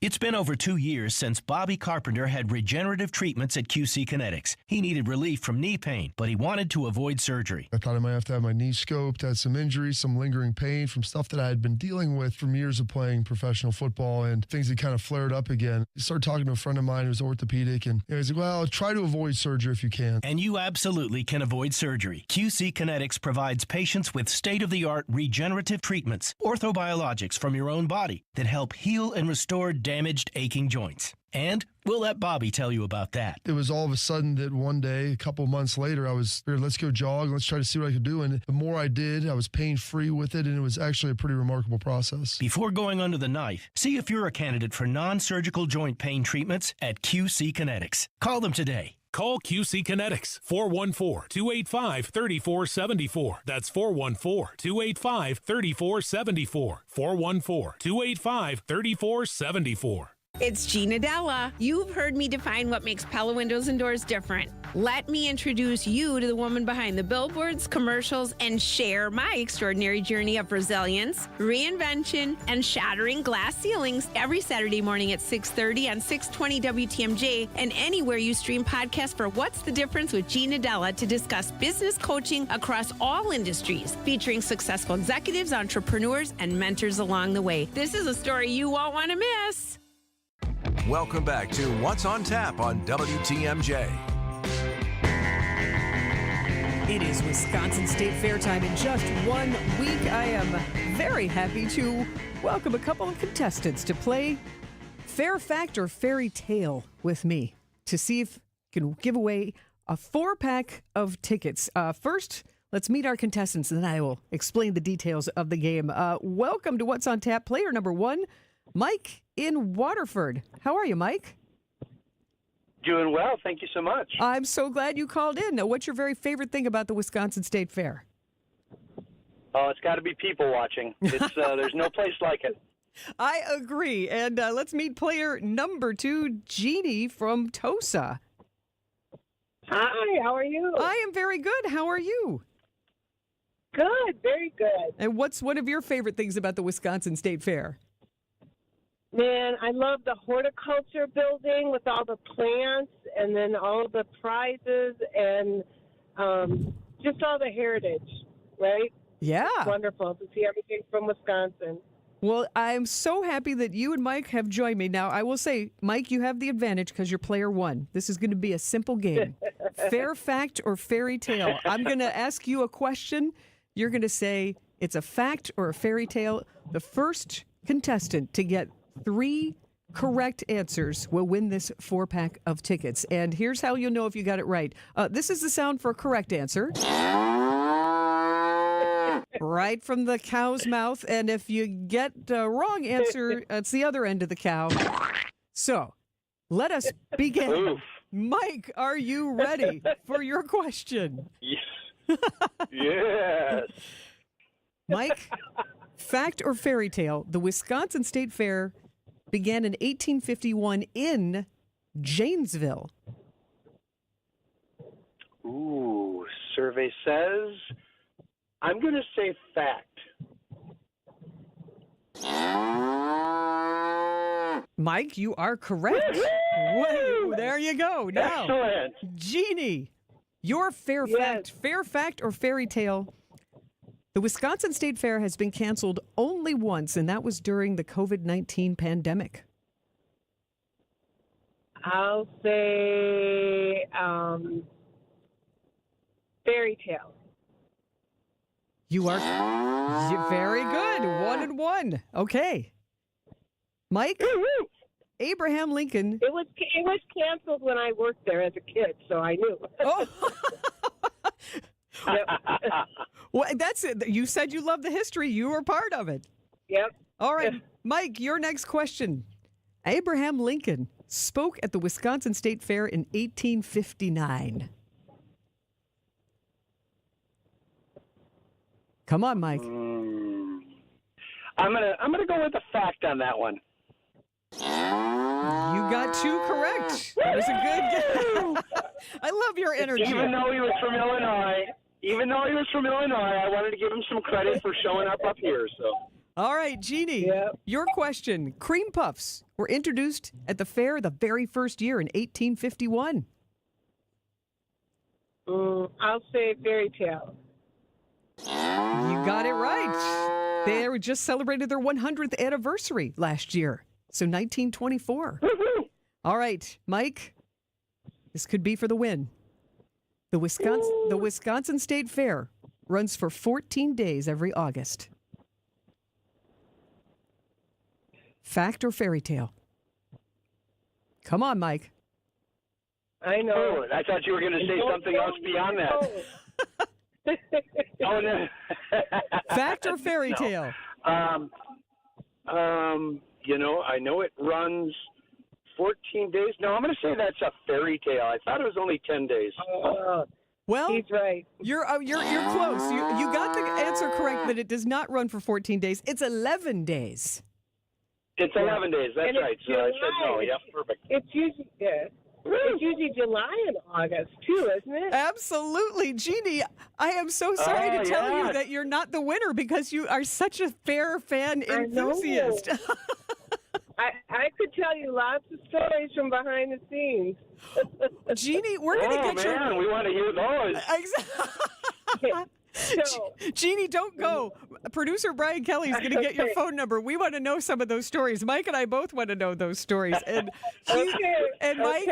It's been over 2 years since Bobby Carpenter had regenerative treatments at QC Kinetics. He needed relief from knee pain, but he wanted to avoid surgery. I thought I might have to have my knee scoped, had some injuries, some lingering pain from stuff that I had been dealing with from years of playing professional football, and things had kind of flared up again. I started talking to a friend of mine who's orthopedic, and he's like, well, try to avoid surgery if you can. And you absolutely can avoid surgery. QC Kinetics provides patients with state-of-the-art regenerative treatments, orthobiologics from your own body that help heal and restore damage damaged, aching joints. And we'll let Bobby tell you about that. It was all of a sudden that one day, a couple months later, I was here, let's go jog, let's try to see what I could do. And the more I did, I was pain-free with it, and it was actually a pretty remarkable process. Before going under the knife, see if you're a candidate for non-surgical joint pain treatments at QC Kinetics. Call them today. Call QC Kinetics, 414-285-3474. That's 414-285-3474. 414-285-3474. It's Gina Della. You've heard me define what makes Pella Windows and Doors different. Let me introduce you to the woman behind the billboards, commercials, and share my extraordinary journey of resilience, reinvention, and shattering glass ceilings every Saturday morning at 6:30 on 620 WTMJ and anywhere you stream podcasts for What's the Difference with Gina Della to discuss business coaching across all industries, featuring successful executives, entrepreneurs, and mentors along the way. This is a story you won't want to miss. Welcome back to What's on Tap on WTMJ. It is Wisconsin State Fair time in just 1 week. I am very happy to welcome a couple of contestants to play Fair Fact or Fairy Tale with me to see if I can give away a 4-pack of tickets. First, let's meet our contestants, and then I will explain the details of the game. Welcome to What's on Tap, player number 1, Mike in Waterford. How are you, Mike? Doing well. Thank you so much. I'm so glad you called in. Now, what's your very favorite thing about the Wisconsin State Fair? Oh, it's got to be people watching. It's there's no place like it. I agree. And let's meet player number 2, Jeannie from Tosa. Hi, how are you? I am very good. How are you? Good, very good. And what's one of your favorite things about the Wisconsin State Fair? Man, I love the horticulture building with all the plants and then all the prizes and just all the heritage, right? Yeah. It's wonderful to see everything from Wisconsin. Well, I'm so happy that you and Mike have joined me. Now, I will say, Mike, you have the advantage because you're player 1. This is going to be a simple game. Fair fact or fairy tale. I'm going to ask you a question. You're going to say it's a fact or a fairy tale. The first contestant to get 3 correct answers will win this 4-pack of tickets. And here's how you'll know if you got it right. This is the sound for a correct answer. Right from the cow's mouth. And if you get the wrong answer, it's the other end of the cow. So let us begin. Oof. Mike, are you ready for your question? Yes. Yes. Mike, fact or fairy tale, the Wisconsin State Fair began in 1851 in Janesville. Ooh, survey says I'm going to say fact. Mike, you are correct. Whoa, there you go. Now, excellent. Jeannie, your fair fact or fairy tale. The Wisconsin State Fair has been canceled only once, and that was during the COVID-19 pandemic. I'll say fairy tale. You are very good. 1 and 1. Okay. Mike, Abraham Lincoln. It was canceled when I worked there as a kid, so I knew. Oh. Well, that's it. You said you love the history. You were part of it. Yep. All right, Mike, your next question. Abraham Lincoln spoke at the Wisconsin State Fair in 1859. Come on, Mike. I'm gonna go with the fact on that one. You got 2 correct. That was a good guess. I love your energy. Even though he was from Illinois, I wanted to give him some credit for showing up here. So. All right, Jeannie, your question. Cream puffs were introduced at the fair the very first year in 1851. I'll say fairy tale. You got it right. They just celebrated their 100th anniversary last year, so 1924. All right, Mike, this could be for the win. The Wisconsin State Fair runs for 14 days every August. Fact or fairy tale? Come on, Mike. I know. Oh, I thought you were going to say something else beyond that. Oh, no. Fact or fairy tale? I know it runs 14 days. No, I'm going to say that's a fairy tale. I thought it was only 10 days. Well, he's right. You're close. You got the answer correct that it does not run for 14 days. It's 11 days. It's 11 days. That's And right. it's So I said no. July. Yep, perfect. It's usually July and August too, isn't it? Absolutely. Jeannie, I am so sorry to tell you that you're not the winner because you are such a fair fan enthusiast. I could tell you lots of stories from behind the scenes. Jeannie, we're going to get you. We want to hear those. Jeannie, don't go. Producer Brian Kelly is going to get your phone number. We want to know some of those stories. Mike and I both want to know those stories. And Mike,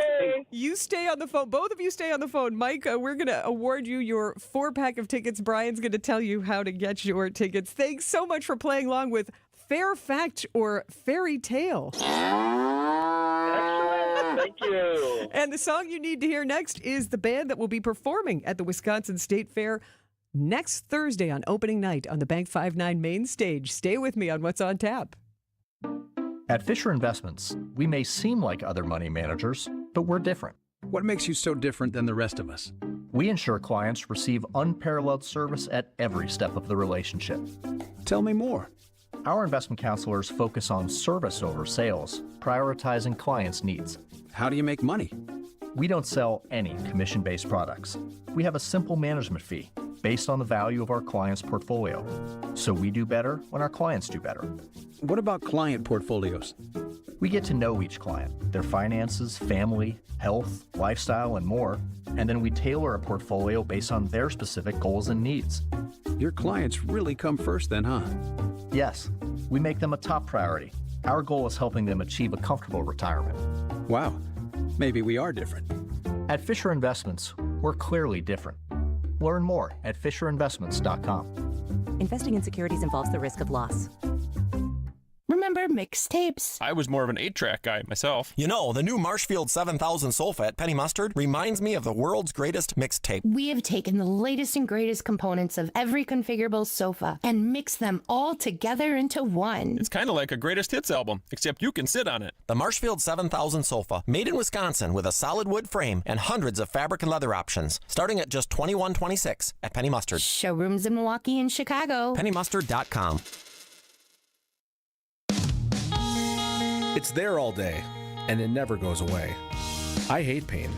you stay on the phone. Both of you stay on the phone. Mike, we're going to award you your 4-pack of tickets. Brian's going to tell you how to get your tickets. Thanks so much for playing along with Fair Fact or Fairy Tale. Excellent. Thank you. And the song you need to hear next is the band that will be performing at the Wisconsin State Fair next Thursday on opening night on the Bank 5-9 main stage. Stay with me on What's on Tap. At Fisher Investments, we may seem like other money managers, but we're different. What makes you so different than the rest of us? We ensure clients receive unparalleled service at every step of the relationship. Tell me more. Our investment counselors focus on service over sales, prioritizing clients' needs. How do you make money? We don't sell any commission-based products. We have a simple management fee based on the value of our client's portfolio. So we do better when our clients do better. What about client portfolios? We get to know each client, their finances, family, health, lifestyle, and more, and then we tailor a portfolio based on their specific goals and needs. Your clients really come first then, huh? Yes, we make them a top priority. Our goal is helping them achieve a comfortable retirement. Wow, maybe we are different. At Fisher Investments, we're clearly different. Learn more at FisherInvestments.com. Investing in securities involves the risk of loss. Remember mixtapes? I was more of an 8-track guy myself. You know, the new Marshfield 7000 Sulfat Penny Mustard reminds me of the world's greatest mixtape. We have taken the latest and greatest components of every configurable sofa and mixed them all together into one. It's kind of like a greatest hits album, except you can sit on it. The Marshfield 7000 Sofa, made in Wisconsin with a solid wood frame and hundreds of fabric and leather options, starting at just $21.26 at Penny Mustard. Showrooms in Milwaukee and Chicago. PennyMustard.com. It's there all day, and it never goes away. I hate pain.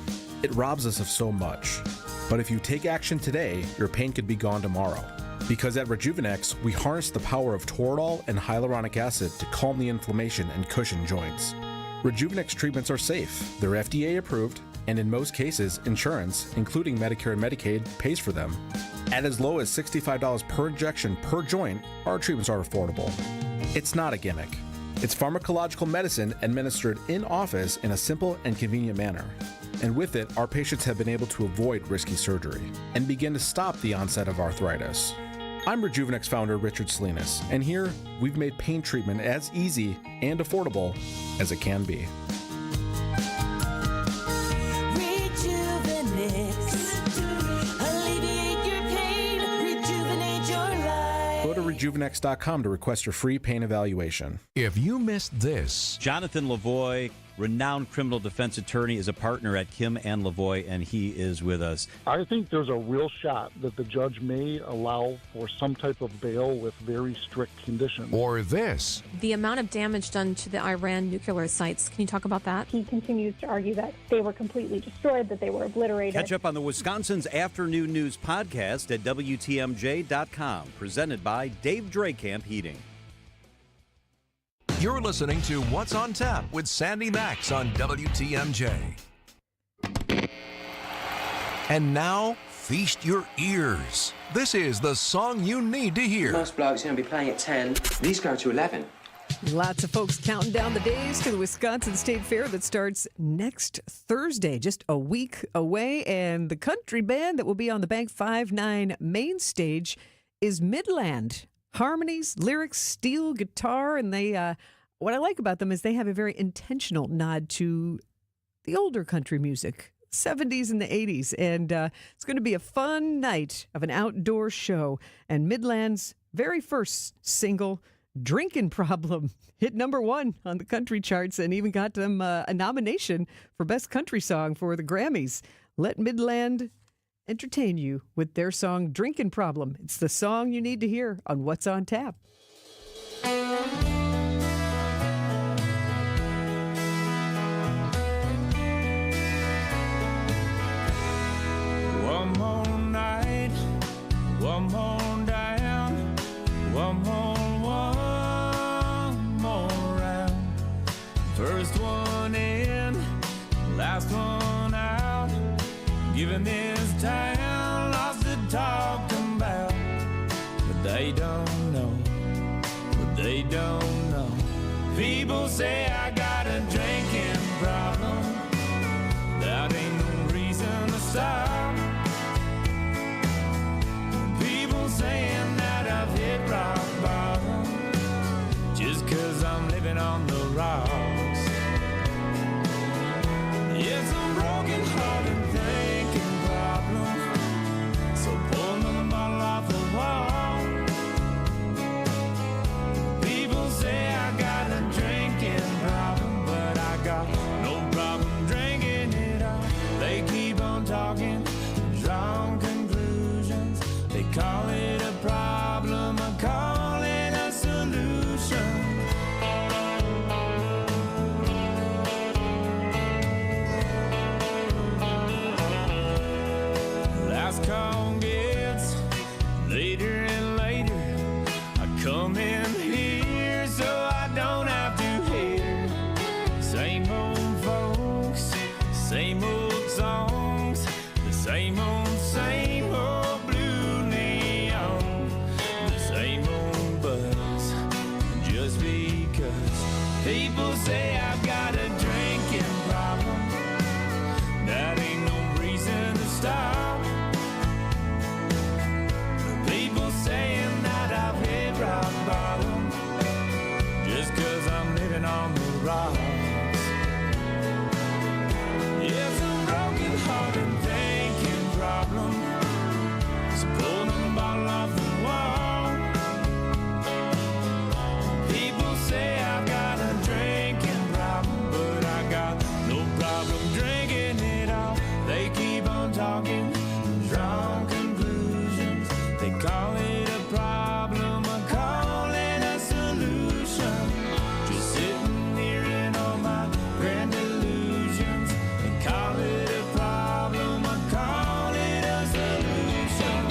It robs us of so much. But if you take action today, your pain could be gone tomorrow. Because at Rejuvenex, we harness the power of Toradol and hyaluronic acid to calm the inflammation and cushion joints. Rejuvenex treatments are safe, they're FDA approved, and in most cases, insurance, including Medicare and Medicaid, pays for them. At as low as $65 per injection per joint, our treatments are affordable. It's not a gimmick. It's pharmacological medicine administered in office in a simple and convenient manner. And with it, our patients have been able to avoid risky surgery and begin to stop the onset of arthritis. I'm Rejuvenex founder Richard Salinas, and here we've made pain treatment as easy and affordable as it can be. Go to rejuvenex.com to request your free pain evaluation. If you missed this, Jonathan Lavoie, renowned criminal defense attorney, is a partner at Kim and Lavoie, and he is with us. I think there's a real shot that the judge may allow for some type of bail with very strict conditions. Or this. The amount of damage done to the Iran nuclear sites, can you talk about that? He continues to argue that they were completely destroyed, that they were obliterated. Catch up on the Wisconsin's Afternoon News podcast at WTMJ.com, presented by Dave Drakamp Heating. You're listening to What's on Tap with Sandy Maxx on WTMJ. And now, feast your ears. This is the song you need to hear. Most blokes are going to be playing at 10. These go to 11. Lots of folks counting down the days to the Wisconsin State Fair that starts next Thursday, just a week away. And the country band that will be on the Bank 5-9 main stage is Midland. Harmonies, lyrics, steel guitar, and they what I like about them is they have a very intentional nod to the older country music, 70s and the 80s. And it's going to be a fun night of an outdoor show. And Midland's very first single, Drinkin' Problem, hit #1 on the country charts and even got them a nomination for Best Country Song for the Grammys. Let Midland entertain you with their song Drinkin' Problem. It's the song you need to hear on What's on Tap. One more night, one more down, one more round. First one in, last one out. Giving this town lots to talk about. But they don't know, but they don't know. People say I got a drinking problem. That ain't no reason to stop. People saying that I've hit rock bottom just 'cause I'm living on the rocks. It's a broken hearted thinking problem. So pull another bottle off the wall. People say I got a drinking problem, but I got no problem drinking it all. They keep on talking, drawing conclusions. They call it a problem, I call it a solution. Last call gets later and later. I come in here so I don't have to hear same old folks, same old songs, the same old blue neon, the same old buzz. Just because people say I've got a drinking problem, that ain't no reason to stop. People saying that I've hit rock bottom just 'cause I'm living on the rocks. It's a broken hearted thinking problem. So pull another bottle off the wall. People say I've got a drinking problem, but I got no problem drinking it all. They keep on talking, drawing conclusions. They call it a problem, I call it a solution. Just sitting here in all my grand illusions. They call it a problem, I call it a solution.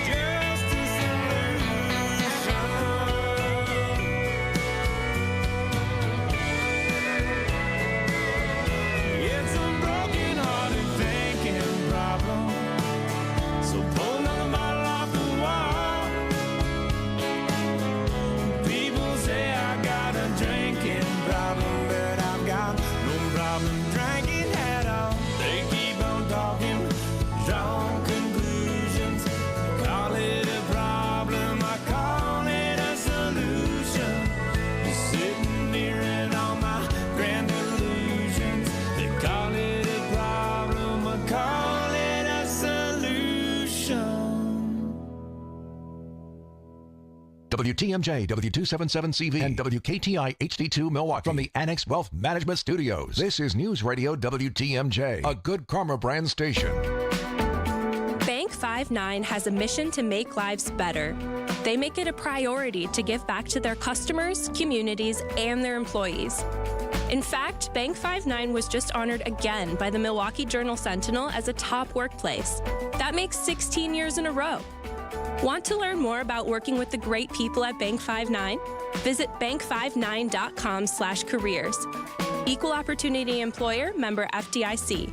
Just a It's a broken hearted thinking problem. So pull another bottle off the wall. People say I got a drinking problem, but I've got no problem drinking at all. They keep on talking, drawing conclusions. Call it a problem, I call it a solution. Just sitting here in all my grand illusions. They call it a problem, I call it a solution. WTMJ, W277CV, and WKTI HD2 Milwaukee from the Annex Wealth Management Studios. This is News Radio WTMJ, a Good Karma brand station. Bank 5-9 has a mission to make lives better. They make it a priority to give back to their customers, communities, and their employees. In fact, Bank 5-9 was just honored again by the Milwaukee Journal-Sentinel as a top workplace. That makes 16 years in a row. Want to learn more about working with the great people at Bank 5-9? Visit bank59.com/careers. Equal Opportunity Employer, member FDIC.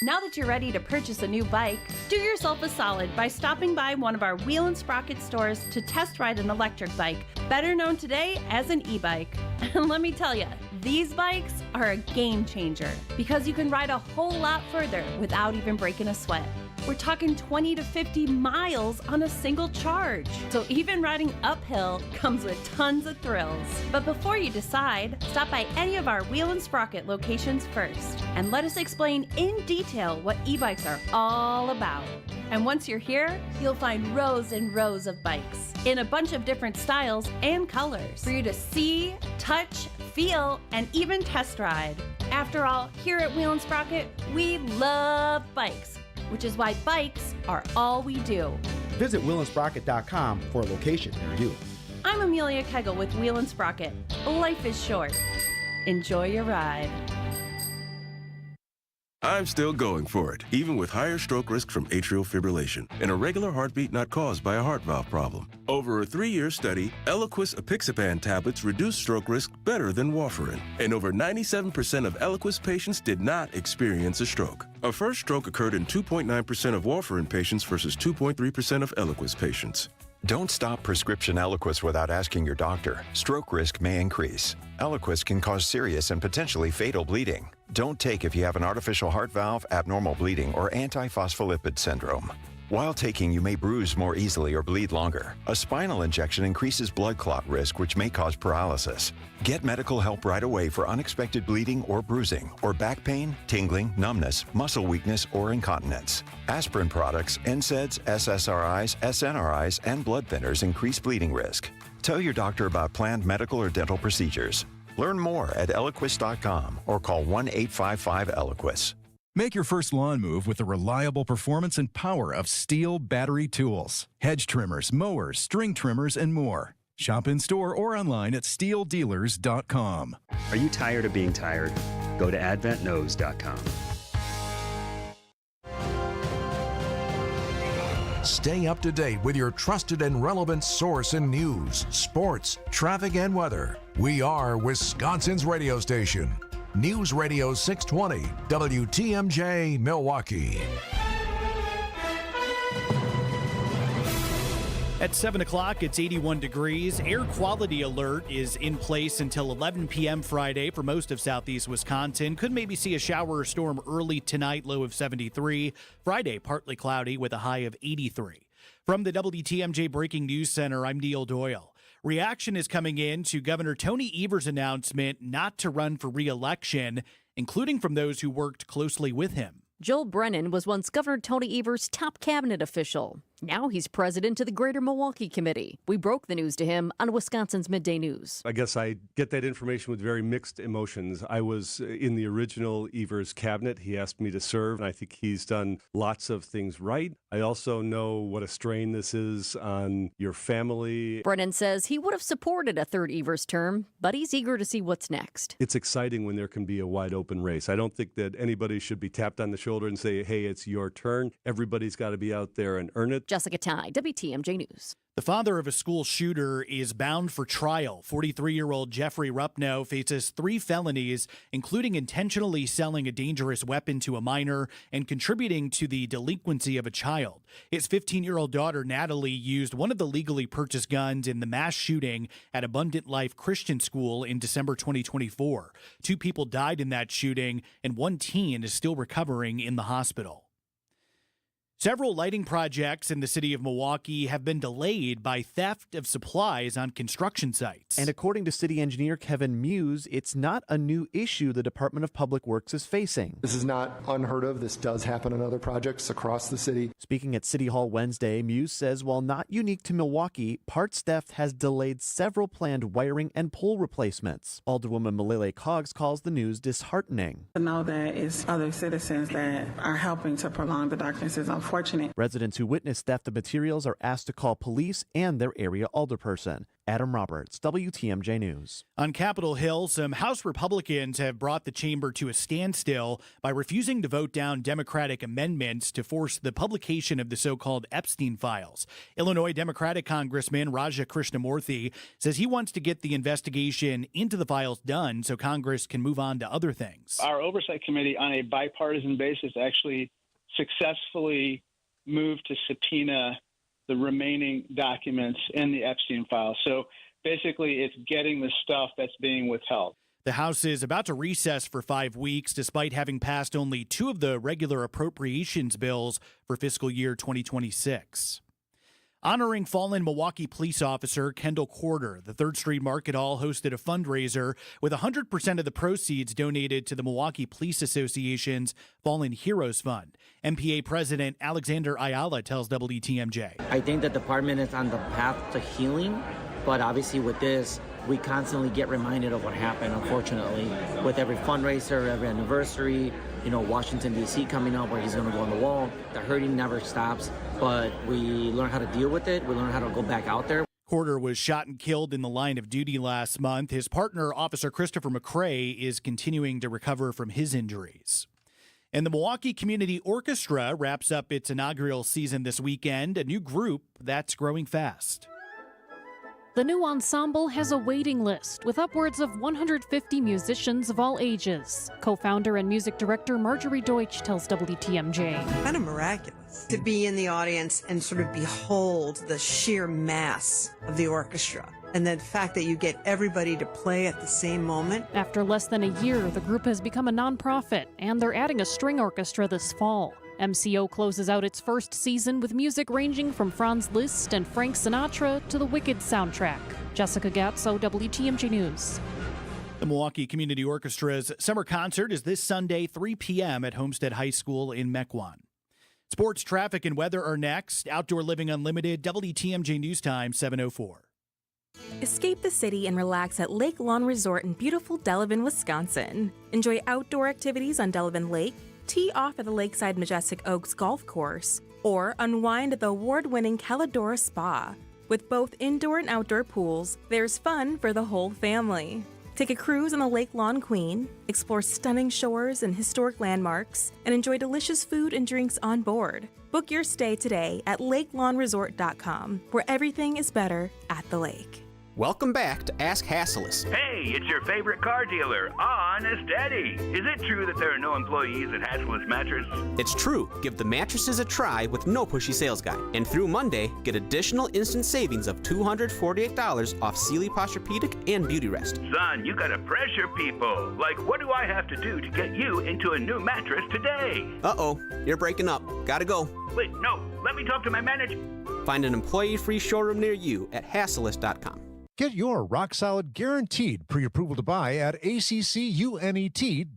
Now that you're ready to purchase a new bike, do yourself a solid by stopping by one of our Wheel and Sprocket stores to test ride an electric bike, better known today as an e-bike. And let me tell you, these bikes are a game changer because you can ride a whole lot further without even breaking a sweat. We're talking 20 to 50 miles on a single charge. So even riding uphill comes with tons of thrills. But before you decide, stop by any of our Wheel and Sprocket locations first and let us explain in detail what e-bikes are all about. And once you're here, you'll find rows and rows of bikes in a bunch of different styles and colors for you to see, touch, feel, and even test ride. After all, here at Wheel and Sprocket, we love bikes, which is why bikes are all we do. Visit wheelandsprocket.com for a location near you. I'm Amelia Kegel with Wheel and Sprocket. Life is short. Enjoy your ride. I'm still going for it, even with higher stroke risk from atrial fibrillation, an irregular heartbeat not caused by a heart valve problem. Over a 3-year study, Eliquis apixaban tablets reduce stroke risk better than warfarin, and over 97% of Eliquis patients did not experience a stroke. A first stroke occurred in 2.9% of warfarin patients versus 2.3% of Eliquis patients. Don't stop prescription Eliquis without asking your doctor. Stroke risk may increase. Eliquis can cause serious and potentially fatal bleeding. Don't take if you have an artificial heart valve, abnormal bleeding, or antiphospholipid syndrome. While taking, you may bruise more easily or bleed longer. A spinal injection increases blood clot risk, which may cause paralysis. Get medical help right away for unexpected bleeding or bruising, or back pain, tingling, numbness, muscle weakness, or incontinence. Aspirin products, NSAIDs, SSRIs, SNRIs, and blood thinners increase bleeding risk. Tell your doctor about planned medical or dental procedures. Learn more at Eliquis.com or call 1-855-ELIQUIS. Make your first lawn move with the reliable performance and power of Steel battery tools. Hedge trimmers, mowers, string trimmers, and more. Shop in store or online at steeldealers.com. Are you tired of being tired? Go to adventknows.com. Stay up to date with your trusted and relevant source in news, sports, traffic, and weather. We are Wisconsin's radio station. News Radio 620, WTMJ, Milwaukee. At 7 o'clock, it's 81 degrees. Air quality alert is in place until 11 p.m. Friday for most of southeast Wisconsin. Could maybe see a shower or storm early tonight, low of 73. Friday, partly cloudy with a high of 83. From the WTMJ Breaking News Center, I'm Neil Doyle. Reaction is coming in to Governor Tony Evers' announcement not to run for re-election, including from those who worked closely with him. Joel Brennan was once Governor Tony Evers' top cabinet official. Now he's president of the Greater Milwaukee Committee. We broke the news to him on Wisconsin's Midday News. I guess I get that information with very mixed emotions. I was in the original Evers cabinet. He asked me to serve, and I think he's done lots of things right. I also know what a strain this is on your family. Brennan says he would have supported a third Evers term, but he's eager to see what's next. It's exciting when there can be a wide open race. I don't think that anybody should be tapped on the shoulder and say, hey, it's your turn. Everybody's got to be out there and earn it. Jessica Ty, WTMJ News. The father of a school shooter is bound for trial. 43-year-old Jeffrey Rupno faces 3 felonies, including intentionally selling a dangerous weapon to a minor and contributing to the delinquency of a child. His 15-year-old daughter, Natalie, used one of the legally purchased guns in the mass shooting at Abundant Life Christian School in December 2024. 2 people died in that shooting, and 1 teen is still recovering in the hospital. Several lighting projects in the city of Milwaukee have been delayed by theft of supplies on construction sites. And according to city engineer Kevin Muse, it's not a new issue the Department of Public Works is facing. This is not unheard of. This does happen on other projects across the city. Speaking at City Hall Wednesday, Muse says while not unique to Milwaukee, parts theft has delayed several planned wiring and pole replacements. Alderwoman Malele Coggs calls the news disheartening. To know that it's other citizens that are helping to prolong the darkness is unfortunate. Residents who witnessed theft of materials are asked to call police and their area alderperson. Adam Roberts, WTMJ News. On Capitol Hill, some House Republicans have brought the chamber to a standstill by refusing to vote down Democratic amendments to force the publication of the so-called Epstein files. Illinois Democratic Congressman Raja Krishnamurthy says he wants to get the investigation into the files done so Congress can move on to other things. Our Oversight Committee, on a bipartisan basis, actually successfully moved to subpoena the remaining documents in the Epstein file. So basically, it's getting the stuff that's being withheld. The House is about to recess for 5 weeks, despite having passed only 2 of the regular appropriations bills for fiscal year 2026. Honoring fallen Milwaukee police officer Kendall Corder, the 3rd Street Market Hall hosted a fundraiser with 100% of the proceeds donated to the Milwaukee Police Association's Fallen Heroes Fund. MPA President Alexander Ayala tells WTMJ. I think the department is on the path to healing, but obviously with this, we constantly get reminded of what happened, unfortunately, with every fundraiser, every anniversary, Washington, D.C. coming up where he's going to go on the wall. The hurting never stops, but we learn how to deal with it. We learn how to go back out there. Corder was shot and killed in the line of duty last month. His partner, Officer Christopher McCrae, is continuing to recover from his injuries. And the Milwaukee Community Orchestra wraps up its inaugural season this weekend, a new group that's growing fast. The new ensemble has a waiting list with upwards of 150 musicians of all ages. Co-founder and music director Marjorie Deutsch tells WTMJ. Kind of miraculous to be in the audience and sort of behold the sheer mass of the orchestra. And the fact that you get everybody to play at the same moment. After less than a year, the group has become a nonprofit, and they're adding a string orchestra this fall. MCO closes out its first season with music ranging from Franz Liszt and Frank Sinatra to the Wicked soundtrack. Jessica Gatso, WTMJ News. The Milwaukee Community Orchestra's summer concert is this Sunday, 3 p.m. at Homestead High School in Mequon. Sports, traffic, and weather are next. Outdoor Living Unlimited, WTMJ News Time, 7:04. Escape the city and relax at Lake Lawn Resort in beautiful Delavan, Wisconsin. Enjoy outdoor activities on Delavan Lake, tee off at the Lakeside Majestic Oaks Golf Course, or unwind at the award-winning Caladora Spa. With both indoor and outdoor pools, there's fun for the whole family. Take a cruise on the Lake Lawn Queen, explore stunning shores and historic landmarks, and enjoy delicious food and drinks on board. Book your stay today at lakelawnresort.com, where everything is better at the lake. Welcome back to Ask Hasselus. Hey, it's your favorite car dealer, Honest Eddie. Is it true that there are no employees at Hasselus Mattress? It's true. Give the mattresses a try with no pushy sales guy. And through Monday, get additional instant savings of $248 off Sealy Posturepedic and Beauty Rest. Son, you gotta pressure people. Like, what do I have to do to get you into a new mattress today? Uh-oh, you're breaking up. Gotta go. Wait, no, let me talk to my manager. Find an employee-free showroom near you at Hasselus.com. Get your rock-solid guaranteed pre-approval to buy at ACCUNET.com.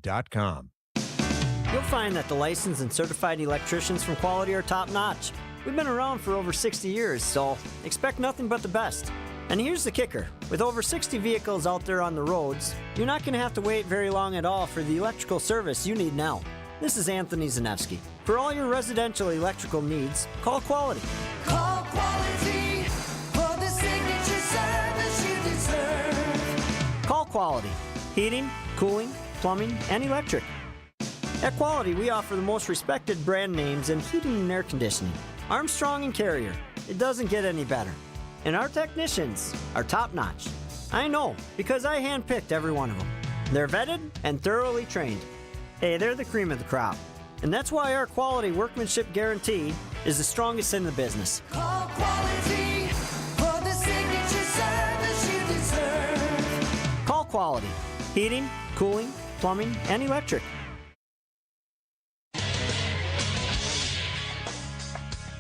You'll find that the licensed and certified electricians from Quality are top-notch. We've been around for over 60 years, so expect nothing but the best. And here's the kicker. With over 60 vehicles out there on the roads, you're not going to have to wait very long at all for the electrical service you need now. This is Anthony Zanevsky. For all your residential electrical needs, call Quality. Call Quality for the signature service you deserve. Call Quality. Heating, cooling, plumbing, and electric. At Quality, we offer the most respected brand names in heating and air conditioning. Armstrong and Carrier. It doesn't get any better. And our technicians are top-notch. I know, because I handpicked every one of them. They're vetted and thoroughly trained. Hey, they're the cream of the crop. And that's why our quality workmanship guarantee is the strongest in the business. Call Quality for the signature service you deserve. Call Quality. Heating, cooling, plumbing, and electric.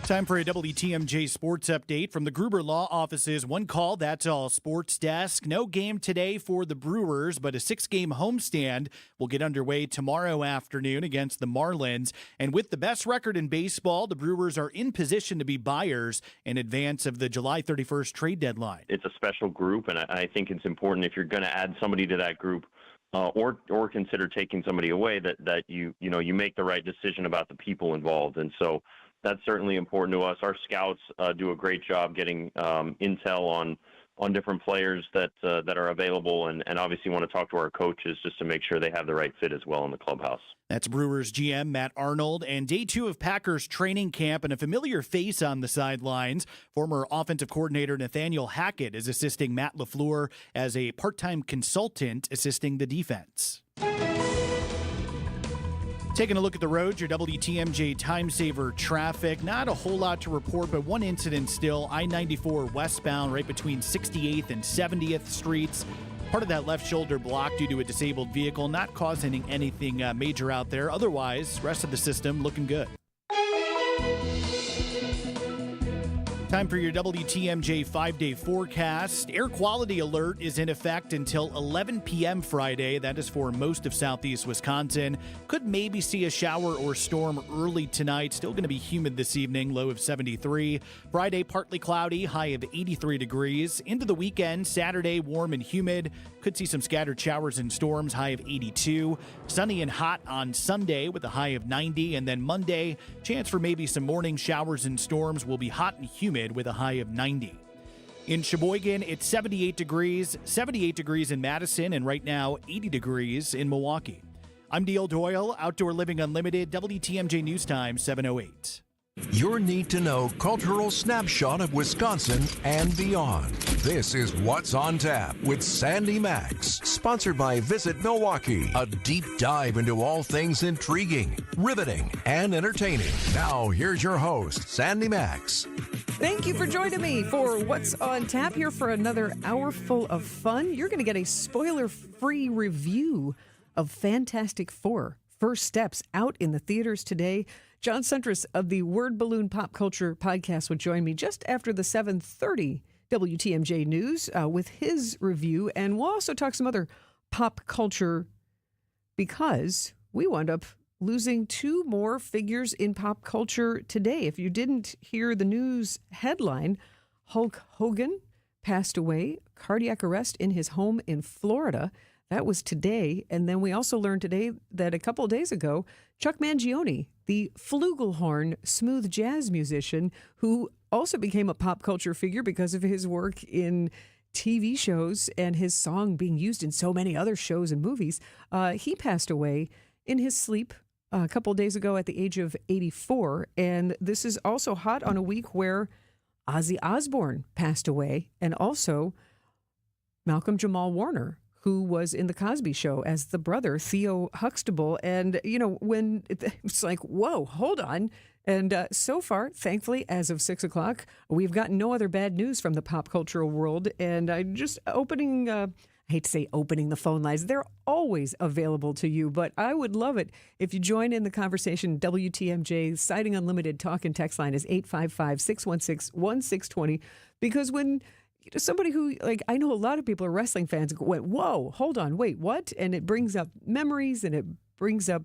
Time for a WTMJ sports update from the Gruber Law Office's One Call, That's All sports desk. No game today for the Brewers, but a 6-game homestand will get underway tomorrow afternoon against the Marlins. And with the best record in baseball, the Brewers are in position to be buyers in advance of the July 31st trade deadline. It's a special group, and I think it's important if you're going to add somebody to that group or consider taking somebody away that you make the right decision about the people involved. And so that's certainly important to us. Our scouts do a great job getting intel on different players that are available, and obviously want to talk to our coaches just to make sure they have the right fit as well in the clubhouse. That's Brewers GM Matt Arnold. And day 2 of Packers training camp, and a familiar face on the sidelines. Former offensive coordinator Nathaniel Hackett is assisting Matt LaFleur as a part-time consultant assisting the defense. Taking a look at the roads, your WTMJ time saver traffic. Not a whole lot to report, but one incident still. I-94 westbound right between 68th and 70th Streets. Part of that left shoulder block due to a disabled vehicle, not causing anything major out there. Otherwise, rest of the system looking good. Time for your WTMJ 5-day forecast. Air quality alert is in effect until 11 p.m. Friday. That is for most of southeast Wisconsin. Could maybe see a shower or storm early tonight. Still going to be humid this evening, low of 73. Friday, partly cloudy, high of 83 degrees. Into the weekend, Saturday, warm and humid. Could see some scattered showers and storms, high of 82. Sunny and hot on Sunday with a high of 90. And then Monday, chance for maybe some morning showers and storms. Will be hot and humid with a high of 90. In Sheboygan, it's 78 degrees in Madison, and right now 80 degrees in Milwaukee. I'm Neil Doyle, Outdoor Living Unlimited, WTMJ News Time 7:08. Your need-to-know cultural snapshot of Wisconsin and beyond. This is What's on Tap with Sandy Maxx, sponsored by Visit Milwaukee, a deep dive into all things intriguing, riveting, and entertaining. Now, here's your host, Sandy Maxx. Thank you for joining me for What's on Tap, here for another hour full of fun. You're going to get a spoiler-free review of Fantastic Four: First Steps, out in the theaters today. John Suntress of the Word Balloon Pop Culture Podcast will join me just after the 7:30 WTMJ News with his review. And we'll also talk some other pop culture, because we wound up losing two more figures in pop culture today. If you didn't hear the news headline, Hulk Hogan passed away, cardiac arrest in his home in Florida. That was today. And then we also learned today that a couple of days ago, Chuck Mangione, the flugelhorn smooth jazz musician, who also became a pop culture figure because of his work in TV shows and his song being used in so many other shows and movies, he passed away in his sleep a couple of days ago at the age of 84. And this is also hot on a week where Ozzy Osbourne passed away, and also Malcolm Jamal Warner, who was in The Cosby Show as the brother, Theo Huxtable. And, you know, when it's like, whoa, hold on. And so far, thankfully, as of 6 o'clock, we've gotten no other bad news from the pop cultural world. And I just I hate to say opening the phone lines. They're always available to you, but I would love it if you join in the conversation. WTMJ Sighting Unlimited talk and text line is 855-616-1620. Because when somebody who, like, I know a lot of people are wrestling fans, went, whoa, hold on, wait, what? And it brings up memories and it brings up,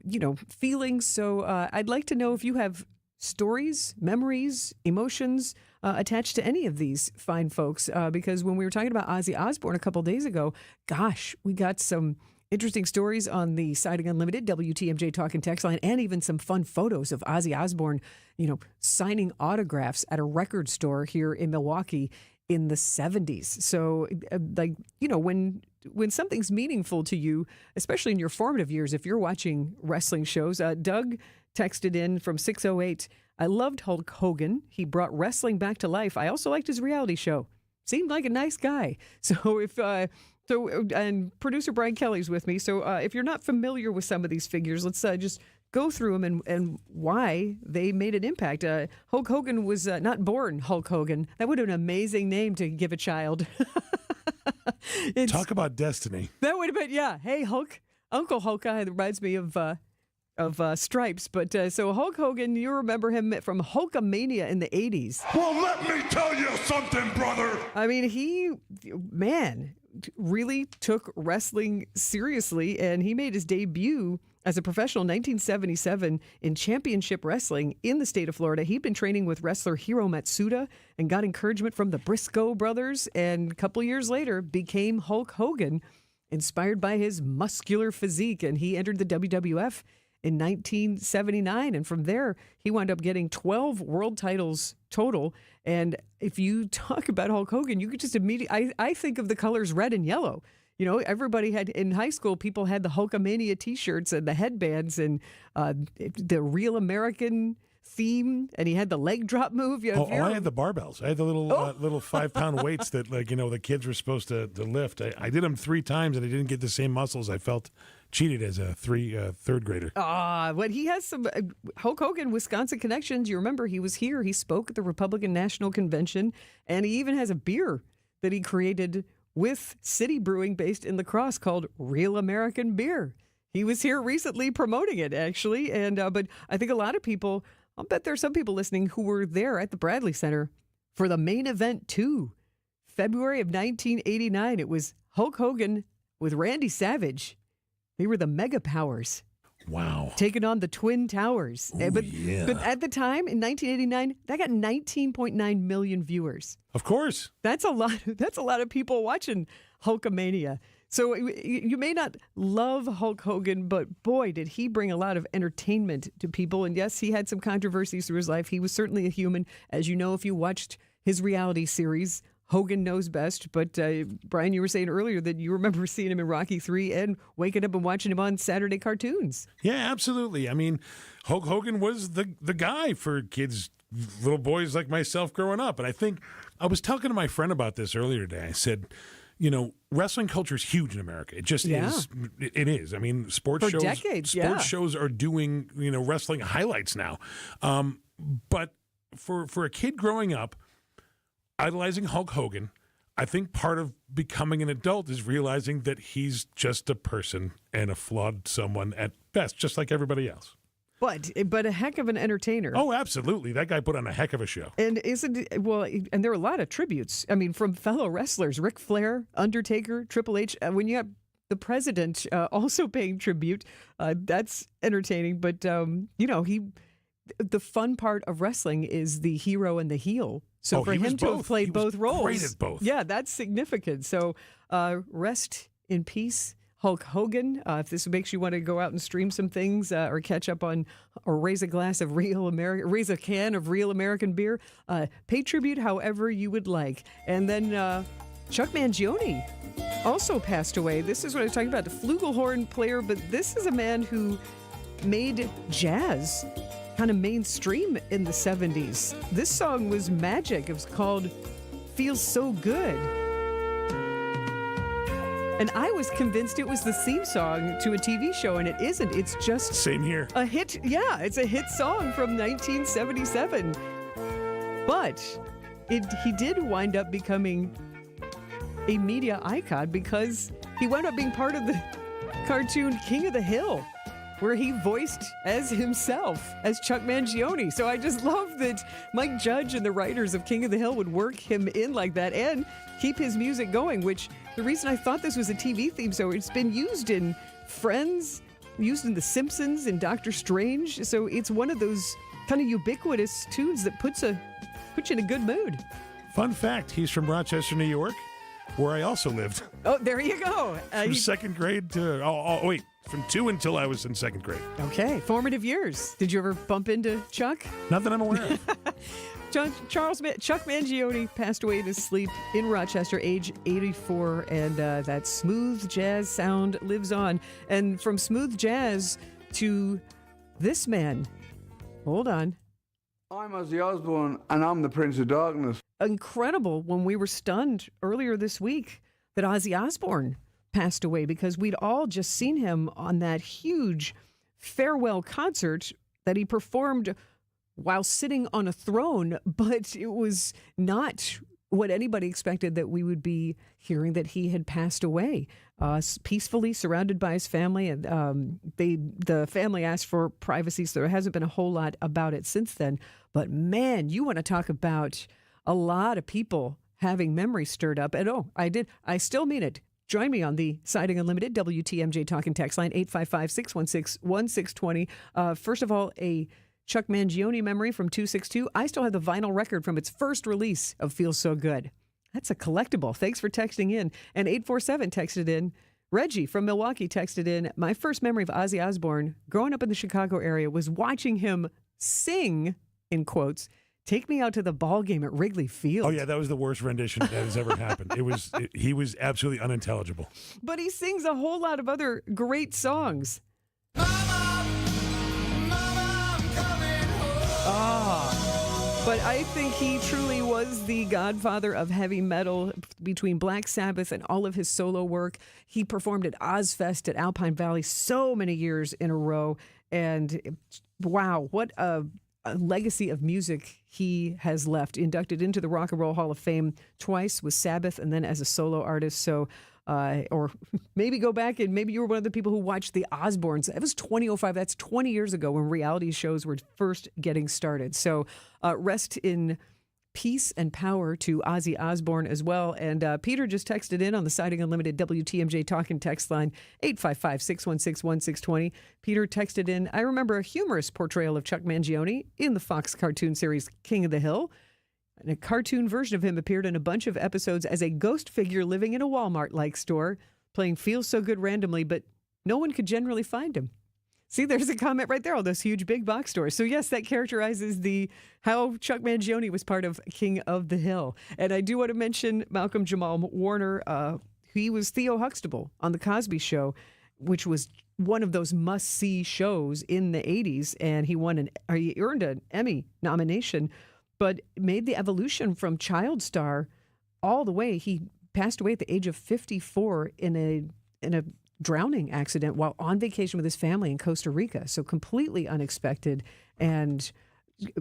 you know, feelings. So I'd like to know if you have stories, memories, emotions attached to any of these fine folks. Because when we were talking about Ozzy Osbourne a couple days ago, gosh, we got some interesting stories on the Sighting Unlimited WTMJ talk and text line, and even some fun photos of Ozzy Osbourne, you know, signing autographs at a record store here in Milwaukee in the 70s. So, like, you know, when something's meaningful to you, especially in your formative years, if you're watching wrestling shows, Doug texted in from 608, I loved Hulk Hogan. He brought wrestling back to life. I also liked his reality show. Seemed like a nice guy. So and producer Brian Kelly's with me. So if you're not familiar with some of these figures, let's just go through them and why they made an impact. Hulk Hogan was not born Hulk Hogan. That would have been an amazing name to give a child. Talk about destiny. That would have been, yeah. Hey, Hulk. Uncle Hulk reminds me of Stripes. But so Hulk Hogan, you remember him from Hulkamania in the 80s. Well, let me tell you something, brother. I mean, he really took wrestling seriously, and he made his debut as a professional in 1977 in championship wrestling in the state of Florida. He'd been training with wrestler Hiro Matsuda and got encouragement from the Briscoe brothers, and a couple years later became Hulk Hogan, inspired by his muscular physique, and he entered the WWF in 1979. And from there, he wound up getting 12 world titles total. And if you talk about Hulk Hogan, you could just immediately, I think of the colors red and yellow. You know, everybody had, in high school, people had the Hulkamania t-shirts and the headbands and the Real American theme, and he had the leg drop move. You know, I had the barbells. I had the little 5-pound weights that, like, you know, the kids were supposed to lift. I did them 3 times, and I didn't get the same muscles. I felt cheated as a third grader. But he has some Hulk Hogan Wisconsin connections. You remember he was here. He spoke at the Republican National Convention, and he even has a beer that he created with City Brewing based in La Crosse called Real American Beer. He was here recently promoting it, actually. And but I think a lot of people, I'll bet there are some people listening who were there at the Bradley Center for the main event, too. February of 1989, it was Hulk Hogan with Randy Savage. They were the Mega Powers. Wow. Taking on the Twin Towers. Ooh, but at the time, in 1989, that got 19.9 million viewers. Of course. That's a lot. That's a lot of people watching Hulkamania. So you may not love Hulk Hogan, but boy, did he bring a lot of entertainment to people. And yes, he had some controversies through his life. He was certainly a human. As you know, if you watched his reality series, Hogan Knows Best. But Brian, you were saying earlier that you remember seeing him in Rocky III and waking up and watching him on Saturday cartoons. Yeah, absolutely. I mean, Hulk Hogan was the guy for kids, little boys like myself growing up. And I think I was talking to my friend about this earlier today. I said, you know, wrestling culture is huge in America. It just is. It is. I mean, sports shows are doing, you know, wrestling highlights now. But for a kid growing up, idolizing Hulk Hogan, I think part of becoming an adult is realizing that he's just a person and a flawed someone at best, just like everybody else. But a heck of an entertainer. Oh, absolutely. That guy put on a heck of a show. And and there are a lot of tributes. I mean, from fellow wrestlers, Ric Flair, Undertaker, Triple H. When you have the president also paying tribute, that's entertaining. But, you know, the fun part of wrestling is the hero and the heel. So for him to have played both roles, great at both. Yeah, that's significant. So rest in peace, Hulk Hogan. If this makes you want to go out and stream some things or catch up on or raise a can of Real American beer, pay tribute however you would like. And then Chuck Mangione also passed away. This is what I was talking about, the flugelhorn player, but this is a man who made jazz kind of mainstream in the 70s. This song was magic. It was called Feels So Good. And I was convinced it was the theme song to a TV show, and it isn't. It's just same here. A hit. Yeah, it's a hit song from 1977. But he did wind up becoming a media icon because he wound up being part of the cartoon King of the Hill, where he voiced as himself, as Chuck Mangione. So I just love that Mike Judge and the writers of King of the Hill would work him in like that and keep his music going, which the reason I thought this was a TV theme, so it's been used in Friends, used in The Simpsons, in Doctor Strange. So it's one of those kind of ubiquitous tunes that puts you in a good mood. Fun fact, he's from Rochester, New York, where I also lived. Oh, there you go. From second grade to, from 2 until I was in second grade. Okay, formative years. Did you ever bump into Chuck? Not that I'm aware of. Chuck Mangione passed away in his sleep in Rochester, age 84, and that smooth jazz sound lives on. And from smooth jazz to this man, hold on. I'm Ozzy Osbourne, and I'm the Prince of Darkness. Incredible when we were stunned earlier this week that Ozzy Osbourne passed away, because we'd all just seen him on that huge farewell concert that he performed while sitting on a throne, but it was not what anybody expected, that we would be hearing that he had passed away peacefully, surrounded by his family. And the family asked for privacy, so there hasn't been a whole lot about it since then. But man, you want to talk about a lot of people having memories stirred up. And I still mean it. Join me on the Siding Unlimited WTMJ Talk and Text line 855-616-1620. First of all, a Chuck Mangione memory from 262. I still have the vinyl record from its first release of Feels So Good. That's a collectible. Thanks for texting in. And 847 texted in. Reggie from Milwaukee texted in. My first memory of Ozzy Osbourne growing up in the Chicago area was watching him sing, in quotes, "Take Me Out to the Ball Game at Wrigley Field." Oh, yeah, that was the worst rendition that has ever happened. He was absolutely unintelligible. But he sings a whole lot of other great songs. But I think he truly was the godfather of heavy metal. Between Black Sabbath and all of his solo work, he performed at Ozfest at Alpine Valley so many years in a row. And wow, what a legacy of music he has left. Inducted into the Rock and Roll Hall of Fame twice with Sabbath and then as a solo artist. So, or maybe go back and maybe you were one of the people who watched the Osbournes. It was 2005. That's 20 years ago when reality shows were first getting started. So rest in peace and power to Ozzy Osbourne as well. And Peter just texted in on the Siding Unlimited WTMJ talking text line 855-616-1620. Peter texted in, I remember a humorous portrayal of Chuck Mangione in the Fox cartoon series King of the Hill. And a cartoon version of him appeared in a bunch of episodes as a ghost figure living in a Walmart-like store, playing Feels So Good randomly, but no one could generally find him. See, there's a comment right there, all those huge big box stores. So yes, that characterizes how Chuck Mangione was part of King of the Hill. And I do want to mention Malcolm Jamal Warner. He was Theo Huxtable on The Cosby Show, which was one of those must-see shows in the 80s. And he earned an Emmy nomination, but made the evolution from child star all the way. He passed away at the age of 54 in a drowning accident while on vacation with his family in Costa Rica. So completely unexpected. And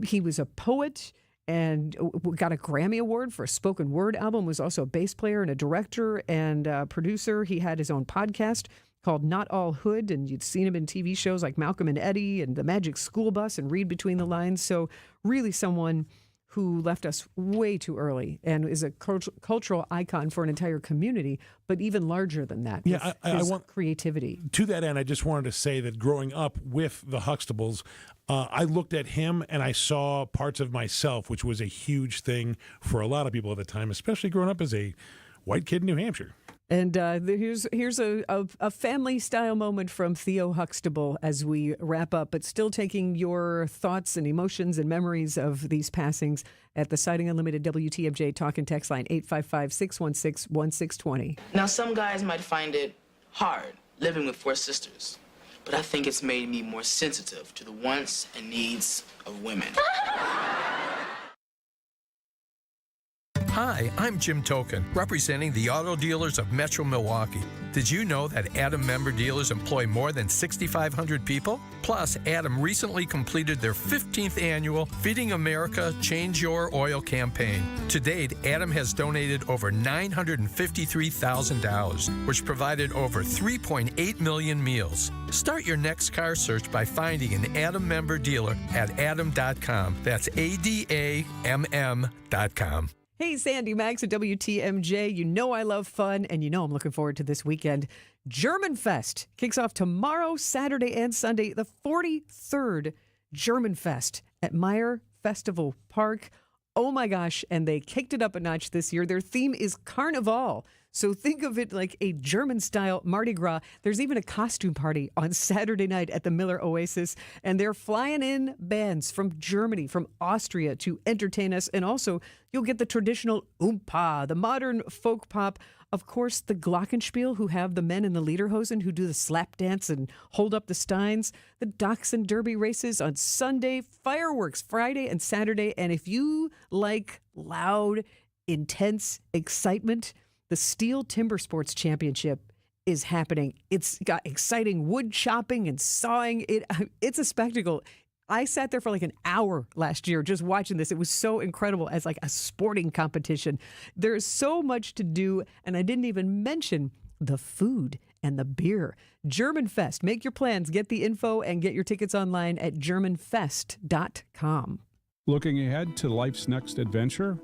he was a poet and got a Grammy Award for a spoken word album, was also a bass player and a director and a producer. He had his own podcast called Not All Hood, and you'd seen him in TV shows like Malcolm and Eddie and The Magic School Bus and Read Between the Lines. So really someone who left us way too early and is a cultural icon for an entire community, but even larger than that. Yeah, I want creativity. To that end, I just wanted to say that growing up with the Huxtables, I looked at him and I saw parts of myself, which was a huge thing for a lot of people at the time, especially growing up as a white kid in New Hampshire. And here's a family-style moment from Theo Huxtable as we wrap up, but still taking your thoughts and emotions and memories of these passings at the Siding Unlimited WTMJ talk and text line 855-616-1620. Now, some guys might find it hard living with 4 sisters, but I think it's made me more sensitive to the wants and needs of women. Hi, I'm Jim Token, representing the auto dealers of Metro Milwaukee. Did you know that Adam member dealers employ more than 6,500 people? Plus, Adam recently completed their 15th annual Feeding America Change Your Oil campaign. To date, Adam has donated over $953,000, which provided over 3.8 million meals. Start your next car search by finding an Adam member dealer at adam.com. That's ADAMM.com. Hey, Sandy Maxx at WTMJ. You know I love fun, and you know I'm looking forward to this weekend. German Fest kicks off tomorrow, Saturday and Sunday, the 43rd German Fest at Meyer Festival Park. Oh my gosh, and they kicked it up a notch this year. Their theme is Carnival. So think of it like a German-style Mardi Gras. There's even a costume party on Saturday night at the Miller Oasis. And they're flying in bands from Germany, from Austria to entertain us. And also, you'll get the traditional Oompa, the modern folk pop. Of course, the Glockenspiel, who have the men in the lederhosen who do the slap dance and hold up the steins. The Dachshund Derby races on Sunday. Fireworks Friday and Saturday. And if you like loud, intense excitement, the Steel Timber Sports Championship is happening. It's got exciting wood chopping and sawing. It's a spectacle. I sat there for like an hour last year just watching this. It was so incredible as like a sporting competition. There's so much to do, and I didn't even mention the food and the beer. German Fest. Make your plans. Get the info and get your tickets online at germanfest.com. Looking ahead to life's next adventure?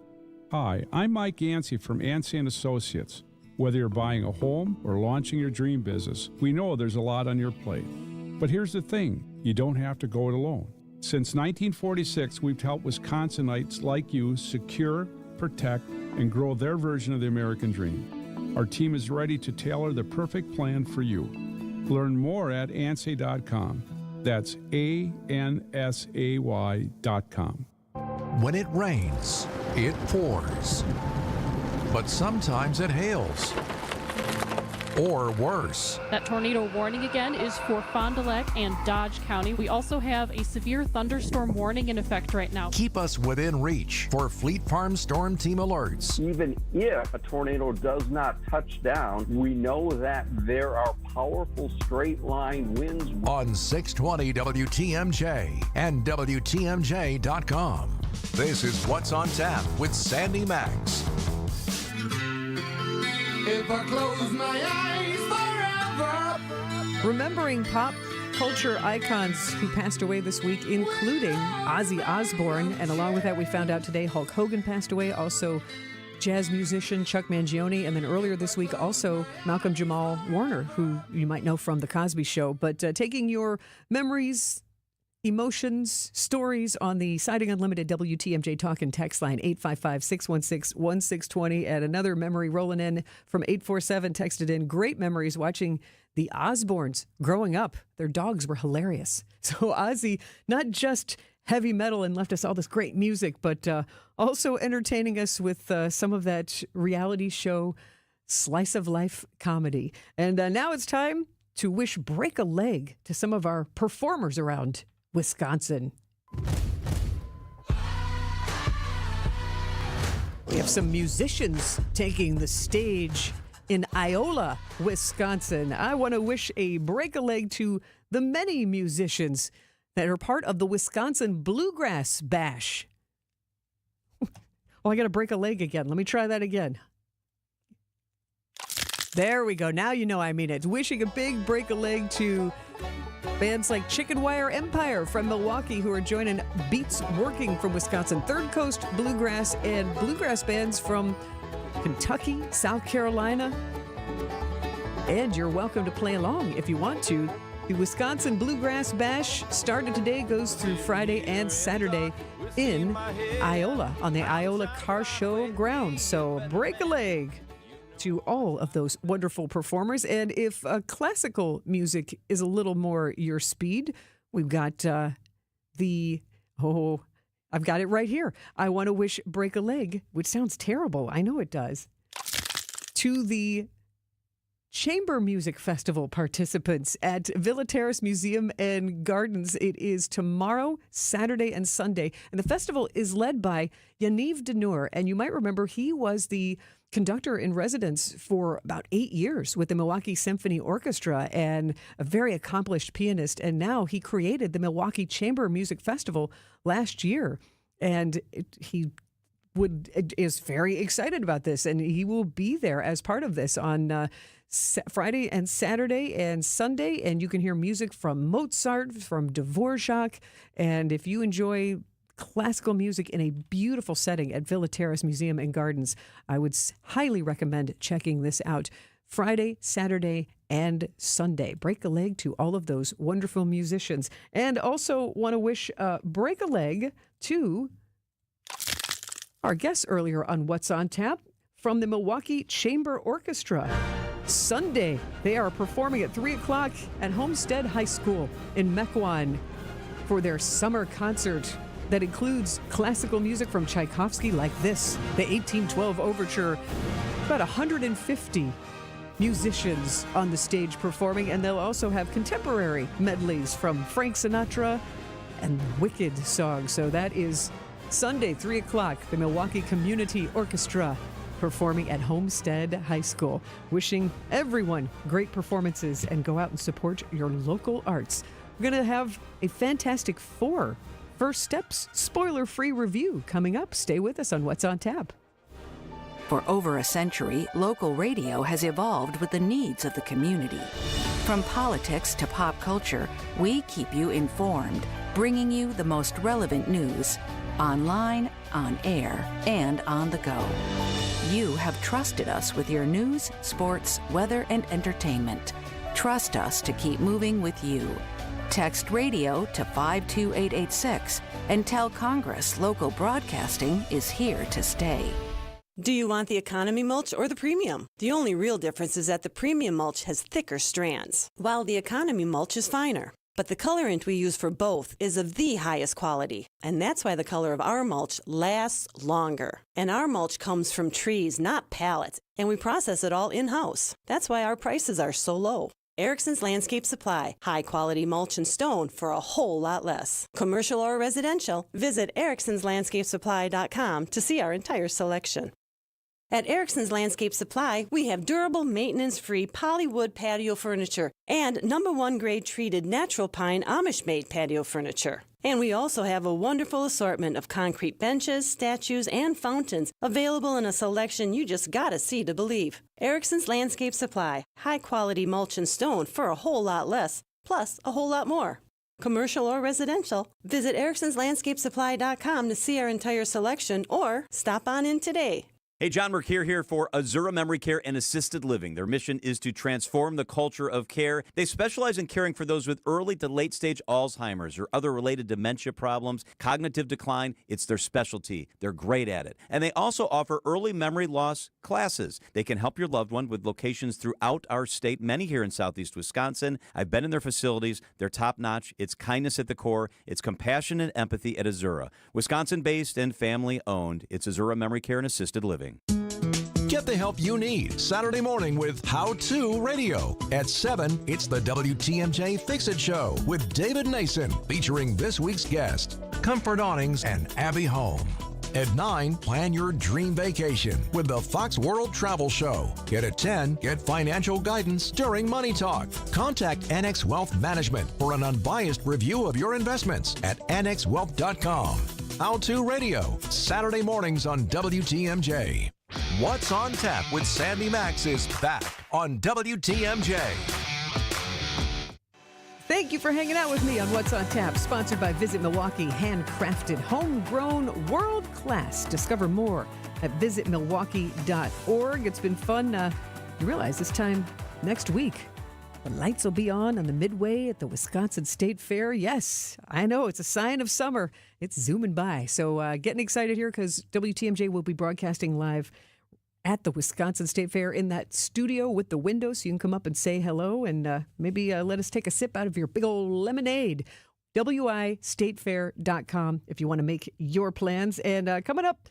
Hi, I'm Mike Yancey from Yancey & Associates. Whether you're buying a home or launching your dream business, we know there's a lot on your plate. But here's the thing, you don't have to go it alone. Since 1946, we've helped Wisconsinites like you secure, protect, and grow their version of the American dream. Our team is ready to tailor the perfect plan for you. Learn more at ANSAY.com. That's ANSAY.com. When it rains, it pours. But sometimes it hails. or worse. That tornado warning again is for Fond du Lac and Dodge County. We also have a severe thunderstorm warning in effect right now. Keep us within reach for Fleet Farm Storm Team alerts. Even if a tornado does not touch down, we know that there are powerful straight line winds. On 620 WTMJ and WTMJ.com. This is What's on Tap with Sandy Maxx. If I close my eyes forever. Remembering pop culture icons who passed away this week, including Ozzy Osbourne. And along with that, we found out today Hulk Hogan passed away. Also, jazz musician Chuck Mangione. And then earlier this week, also Malcolm Jamal Warner, who you might know from The Cosby Show. But taking your memories, emotions, stories on the Siding Unlimited WTMJ Talk and Text line, 855-616-1620. And another memory rolling in from 847 texted in, great memories watching the Osbournes growing up. Their dogs were hilarious. So Ozzy, not just heavy metal and left us all this great music, but also entertaining us with some of that reality show slice of life comedy. And now it's time to wish break a leg to some of our performers around Wisconsin. We have some musicians taking the stage in Iola, Wisconsin. I want to wish a break a leg to the many musicians that are part of the Wisconsin Bluegrass Bash. Oh, I got to break a leg again. Let me try that again. There we go. Now you know I mean it. Wishing a big break a leg to bands like Chicken Wire Empire from Milwaukee, who are joining Beats Working from Wisconsin, Third Coast Bluegrass, and bluegrass bands from Kentucky, South Carolina. And you're welcome to play along if you want to. The Wisconsin Bluegrass Bash started today, goes through Friday and Saturday in Iola on the Iola Car Show grounds. So break a leg to all of those wonderful performers. And if classical music is a little more your speed, we've got I've got it right here. I want to wish break a leg, which sounds terrible. I know it does, to the Chamber Music Festival participants at Villa Terrace Museum and Gardens. It is tomorrow, Saturday, and Sunday. And the festival is led by Yaniv Denur. And you might remember he was the conductor in residence for about 8 years with the Milwaukee Symphony Orchestra and a very accomplished pianist. And now he created the Milwaukee Chamber Music Festival last year. And he is very excited about this. And he will be there as part of this on Friday and Saturday and Sunday, and you can hear music from Mozart, from Dvorak, and if you enjoy classical music in a beautiful setting at Villa Terrace Museum and Gardens, I would highly recommend checking this out. Friday, Saturday, and Sunday. Break a leg to all of those wonderful musicians. And also want to wish break a leg to our guests earlier on What's on Tap from the Milwaukee Chamber Orchestra. Sunday, they are performing at 3 o'clock at Homestead High School in Mequon for their summer concert that includes classical music from Tchaikovsky like this, the 1812 Overture. About 150 musicians on the stage performing, and they'll also have contemporary medleys from Frank Sinatra and Wicked songs. So that is Sunday, 3 o'clock, the Milwaukee Community Orchestra performing at Homestead High School. Wishing everyone great performances and go out and support your local arts. We're going to have a Fantastic Four First Steps spoiler-free review coming up. Stay with us on What's on Tap. For over a century, local radio has evolved with the needs of the community. From politics to pop culture, we keep you informed, bringing you the most relevant news, online, on air, and on the go. You have trusted us with your news, sports, weather, and entertainment. Trust us to keep moving with you. Text radio to 52886 and tell Congress local broadcasting is here to stay. Do you want the economy mulch or the premium? The only real difference is that the premium mulch has thicker strands, while the economy mulch is finer. But the colorant we use for both is of the highest quality, and that's why the color of our mulch lasts longer. And our mulch comes from trees, not pallets, and we process it all in-house. That's why our prices are so low. Erickson's Landscape Supply, high-quality mulch and stone for a whole lot less. Commercial or residential, visit ericksonslandscapesupply.com to see our entire selection. At Erickson's Landscape Supply, we have durable, maintenance-free polywood patio furniture and #1 grade treated natural pine Amish-made patio furniture. And we also have a wonderful assortment of concrete benches, statues, and fountains available in a selection you just gotta see to believe. Erickson's Landscape Supply, high-quality mulch and stone for a whole lot less, plus a whole lot more. Commercial or residential, visit ericksonslandscapesupply.com to see our entire selection or stop on in today. Hey, John Mercure here for Azura Memory Care and Assisted Living. Their mission is to transform the culture of care. They specialize in caring for those with early to late stage Alzheimer's or other related dementia problems, cognitive decline. It's their specialty. They're great at it. And they also offer early memory loss classes. They can help your loved one with locations throughout our state, many here in southeast Wisconsin. I've been in their facilities. They're top notch. It's kindness at the core. It's compassion and empathy at Azura. Wisconsin-based and family-owned. It's Azura Memory Care and Assisted Living. Get the help you need Saturday morning with How To Radio. At 7, it's the WTMJ Fix It Show with David Nason, featuring this week's guest, Comfort Awnings and Abbey Home. At 9, plan your dream vacation with the Fox World Travel Show. Yet at 10, get financial guidance during Money Talk. Contact Annex Wealth Management for an unbiased review of your investments at annexwealth.com. How To Radio, Saturday mornings on WTMJ. What's on Tap with Sandy Maxx is back on WTMJ. Thank you for hanging out with me on What's on Tap, sponsored by Visit Milwaukee, handcrafted, homegrown, world class. Discover more at visitmilwaukee.org. It's been fun. You realize this time next week, the lights will be on the Midway at the Wisconsin State Fair. Yes, I know, it's a sign of summer. It's zooming by. So getting excited here because WTMJ will be broadcasting live at the Wisconsin State Fair in that studio with the window, so you can come up and say hello and maybe let us take a sip out of your big old lemonade. WIStatefair.com if you want to make your plans. And coming up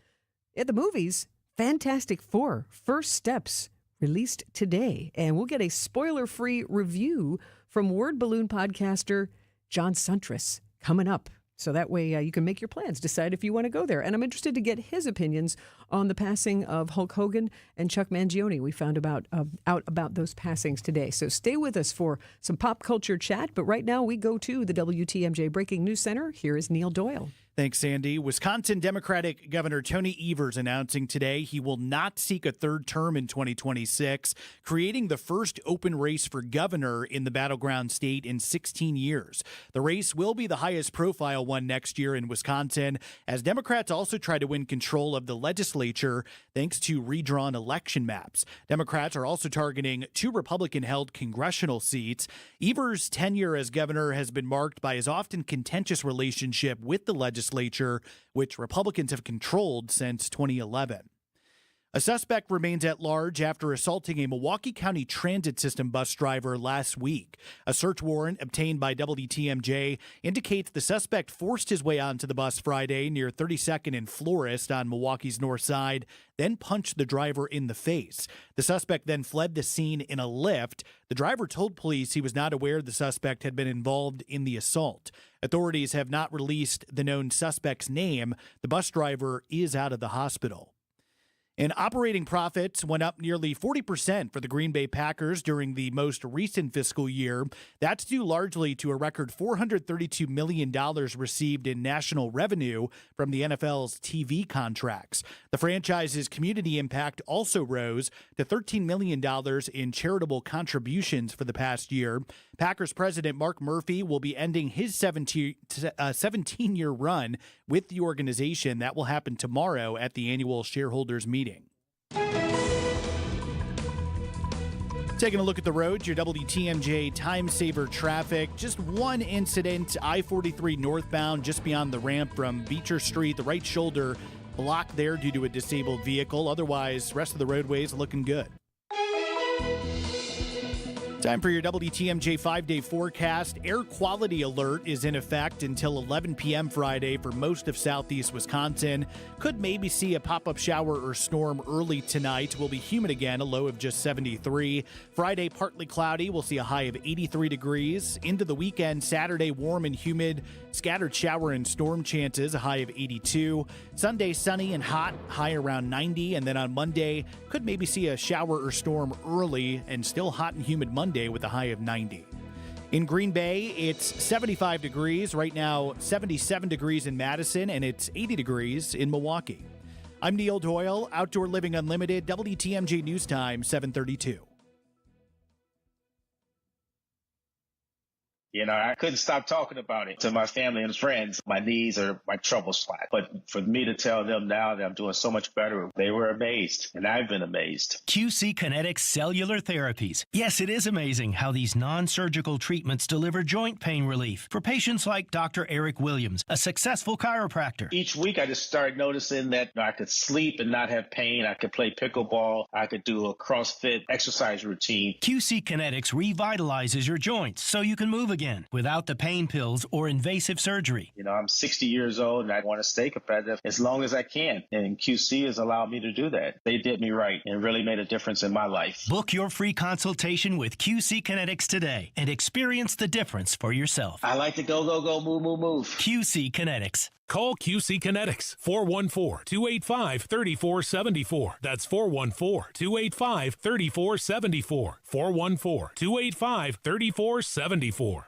at the movies, Fantastic Four, First Steps, released today. And we'll get a spoiler-free review from Word Balloon podcaster John Suntress coming up. So that way you can make your plans, decide if you want to go there. And I'm interested to get his opinions on the passing of Hulk Hogan and Chuck Mangione. We found out about those passings today. So stay with us for some pop culture chat. But right now we go to the WTMJ Breaking News Center. Here is Neil Doyle. Thanks, Sandy. Wisconsin Democratic Governor Tony Evers announcing today he will not seek a third term in 2026, creating the first open race for governor in the battleground state in 16 years. The race will be the highest profile one next year in Wisconsin, as Democrats also try to win control of the legislature thanks to redrawn election maps. Democrats are also targeting 2 Republican-held congressional seats. Evers' tenure as governor has been marked by his often contentious relationship with the legislature, which Republicans have controlled since 2011. A suspect remains at large after assaulting a Milwaukee County Transit System bus driver last week. A search warrant obtained by WTMJ indicates the suspect forced his way onto the bus Friday near 32nd and Florist on Milwaukee's north side, then punched the driver in the face. The suspect then fled the scene in a Lyft. The driver told police he was not aware the suspect had been involved in the assault. Authorities have not released the known suspect's name. The bus driver is out of the hospital. And operating profits went up nearly 40% for the Green Bay Packers during the most recent fiscal year. That's due largely to a record $432 million received in national revenue from the NFL's TV contracts. The franchise's community impact also rose to $13 million in charitable contributions for the past year. Packers president Mark Murphy will be ending his 17-year run with the organization. That will happen tomorrow at the annual shareholders meeting. Taking a look at the roads, your WTMJ time saver traffic. Just one incident, I-43 northbound, just beyond the ramp from Beecher Street. The right shoulder blocked there due to a disabled vehicle. Otherwise, rest of the roadways looking good. Time for your WTMJ 5-day forecast. Air quality alert is in effect until 11 p.m. Friday for most of southeast Wisconsin. Could maybe see a pop-up shower or storm early tonight. Will be humid again, a low of just 73. Friday, partly cloudy. We'll see a high of 83 degrees. Into the weekend, Saturday, warm and humid. Scattered shower and storm chances, a high of 82. Sunday, sunny and hot, high around 90. And then on Monday, could maybe see a shower or storm early and still hot and humid Monday with a high of 90. In Green Bay, it's 75 degrees. Right now, 77 degrees in Madison, and it's 80 degrees in Milwaukee. I'm Neil Doyle, Outdoor Living Unlimited, WTMJ News Time, 7:32. You know, I couldn't stop talking about it to my family and friends. My knees are my trouble spot. But for me to tell them now that I'm doing so much better, they were amazed, and I've been amazed. QC Kinetics Cellular Therapies. Yes, it is amazing how these non-surgical treatments deliver joint pain relief for patients like Dr. Eric Williams, a successful chiropractor. Each week, I just started noticing that I could sleep and not have pain. I could play pickleball. I could do a CrossFit exercise routine. QC Kinetics revitalizes your joints so you can move again without the pain pills or invasive surgery. You know, I'm 60 years old and I want to stay competitive as long as I can. And QC has allowed me to do that. They did me right and really made a difference in my life. Book your free consultation with QC Kinetics today and experience the difference for yourself. I like to go, move, move, move. QC Kinetics. Call QC Kinetics, 414-285-3474. That's 414-285-3474. 414-285-3474.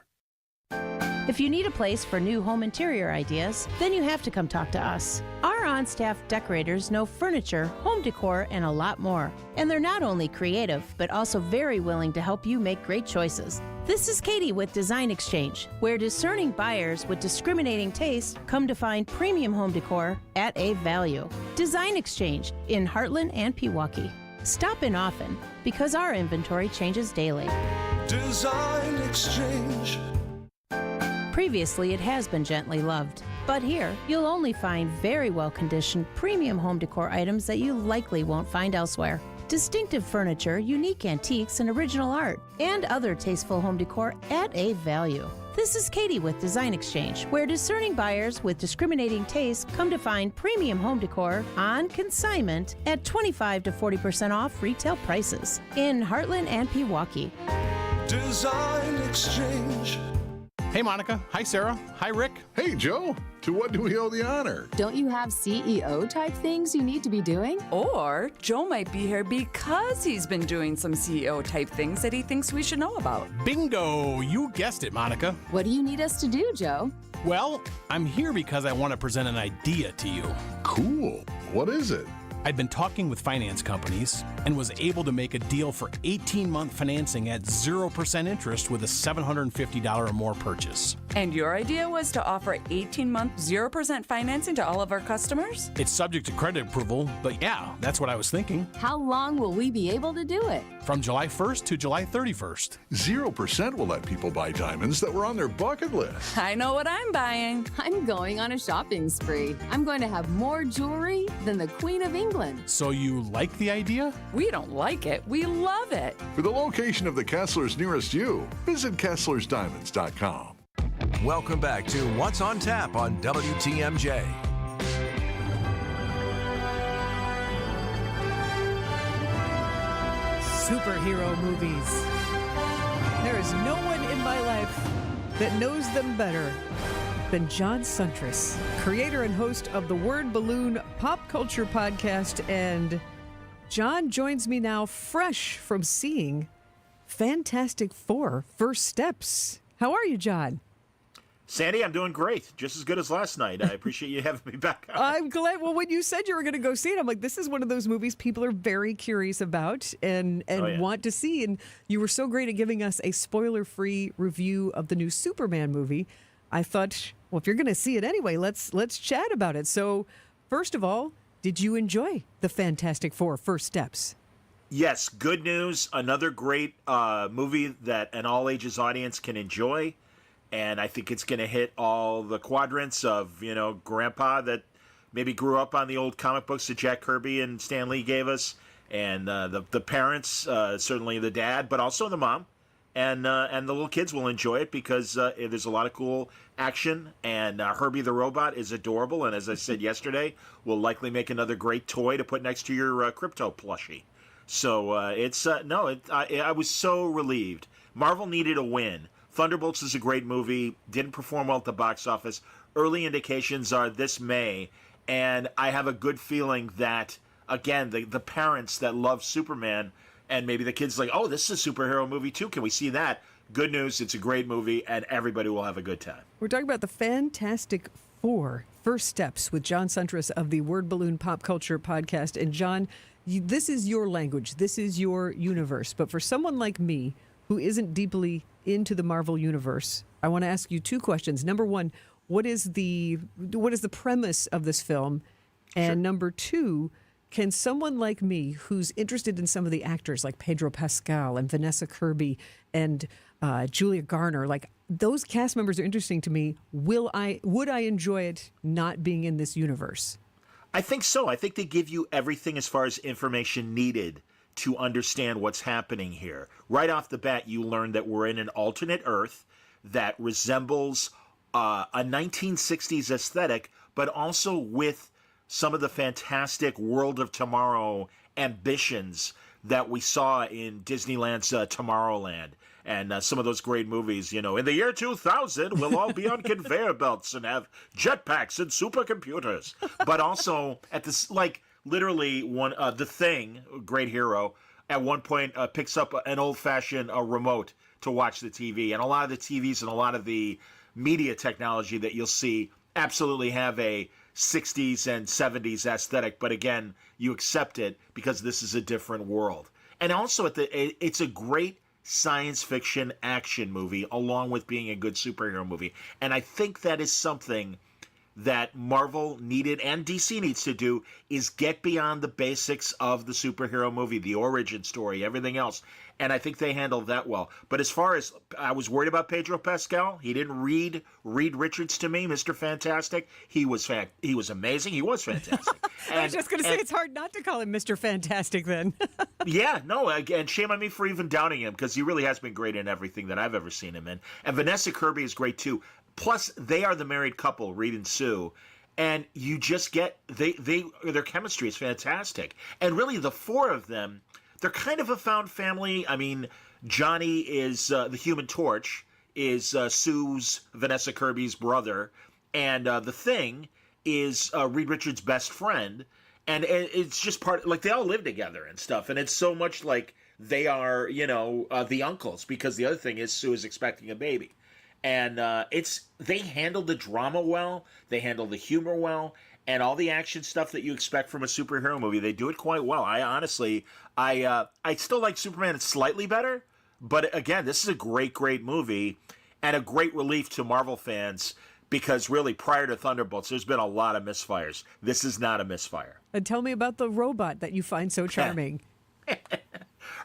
If you need a place for new home interior ideas, then you have to come talk to us. Our on-staff decorators know furniture, home decor, and a lot more. And they're not only creative, but also very willing to help you make great choices. This is Katie with Design Exchange, where discerning buyers with discriminating taste come to find premium home decor at a value. Design Exchange in Heartland and Pewaukee. Stop in often because our inventory changes daily. Design Exchange. Previously, it has been gently loved. But here, you'll only find very well-conditioned premium home decor items that you likely won't find elsewhere. Distinctive furniture, unique antiques, and original art, and other tasteful home decor at a value. This is Katie with Design Exchange, where discerning buyers with discriminating taste come to find premium home decor on consignment at 25 to 40% off retail prices in Heartland and Pewaukee. Design Exchange. Hey, Monica. Hi, Sarah. Hi, Rick. Hey, Joe. To what do we owe the honor? Don't you have CEO-type things you need to be doing? Or Joe might be here because he's been doing some CEO-type things that he thinks we should know about. Bingo! You guessed it, Monica. What do you need us to do, Joe? Well, I'm here because I want to present an idea to you. Cool. What is it? I'd been talking with finance companies and was able to make a deal for 18-month financing at 0% interest with a $750 or more purchase. And your idea was to offer 18-month 0% financing to all of our customers? It's subject to credit approval, but yeah, that's what I was thinking. How long will we be able to do it? From July 1st to July 31st. 0% will let people buy diamonds that were on their bucket list. I know what I'm buying. I'm going on a shopping spree. I'm going to have more jewelry than the Queen of England. So you like the idea? We don't like it. We love it. For the location of the Kesslers nearest you, visit KesslersDiamonds.com. Welcome back to What's on Tap on WTMJ. Superhero movies. There is no one in my life that knows them better than John Suntress, creator and host of the Word Balloon Pop Culture Podcast. And John joins me now fresh from seeing Fantastic Four: First Steps. How are you, John? Sandy, I'm doing great. Just as good as last night. I appreciate you having me back on. I'm glad. Well, when you said you were going to go see it, I'm like, this is one of those movies people are very curious about and want to see. And you were so great at giving us a spoiler-free review of the new Superman movie. I thought, well, if you're going to see it anyway, let's chat about it. So, first of all, did you enjoy the Fantastic Four: First Steps? Yes, good news. Another great movie that an all-ages audience can enjoy. And I think it's going to hit all the quadrants of, Grandpa that maybe grew up on the old comic books that Jack Kirby and Stan Lee gave us. And the parents, certainly the dad, but also the mom. and the little kids will enjoy it because there's a lot of cool action, and Herbie the Robot is adorable, and as I said yesterday, will likely make another great toy to put next to your crypto plushie. So I was so relieved. Marvel needed a win. Thunderbolts is a great movie, didn't perform well at the box office. Early indications are this May, and I have a good feeling that, again, the parents that love Superman, and maybe the kids like, oh, this is a superhero movie too, can we see that? Good news, it's a great movie, and everybody will have a good time. We're talking about the Fantastic Four, First Steps, with John Suntress of the Word Balloon Pop Culture Podcast. And John, this is your language, this is your universe. But for someone like me who isn't deeply into the Marvel universe, I want to ask you two questions. Number one, what is the premise of this film? And sure. Number two, can someone like me who's interested in some of the actors like Pedro Pascal and Vanessa Kirby and Julia Garner, like those cast members are interesting to me. Would I enjoy it not being in this universe? I think so. I think they give you everything as far as information needed to understand what's happening here. Right off the bat, you learn that we're in an alternate Earth that resembles a 1960s aesthetic, but also with some of the fantastic World of Tomorrow ambitions that we saw in Disneyland's Tomorrowland. And some of those great movies, in the year 2000, we'll all be on conveyor belts and have jetpacks and supercomputers. But also, at this, literally, The Thing, great hero, at one point picks up an old-fashioned remote to watch the TV. And a lot of the TVs and a lot of the media technology that you'll see absolutely have a 60s and 70s aesthetic. But again, you accept it because this is a different world. And also, it's a great science fiction action movie along with being a good superhero movie. And I think that is something that Marvel needed and DC needs to do, is get beyond the basics of the superhero movie, the origin story, everything else. And I think they handled that well. But as far as I was worried about Pedro Pascal, he didn't read Reed Richards to me, Mr. Fantastic. He was amazing. He was fantastic. I was just going to say, it's hard not to call him Mr. Fantastic then. Yeah, no, and shame on me for even doubting him, because he really has been great in everything that I've ever seen him in. And Vanessa Kirby is great too. Plus, they are the married couple, Reed and Sue, and you just get their chemistry is fantastic. And really, the four of them, they're kind of a found family. I mean, Johnny is the Human Torch, is Sue's, Vanessa Kirby's brother, and the Thing is Reed Richards' best friend. And it's just they all live together and stuff. And it's so much like they are, the uncles, because the other thing is Sue is expecting a baby. And they handle the drama well, they handle the humor well, and all the action stuff that you expect from a superhero movie. They do it quite well. I still like Superman slightly better, but again, this is a great, great movie and a great relief to Marvel fans, because really, prior to Thunderbolts, there's been a lot of misfires. This is not a misfire. And tell me about the robot that you find so charming.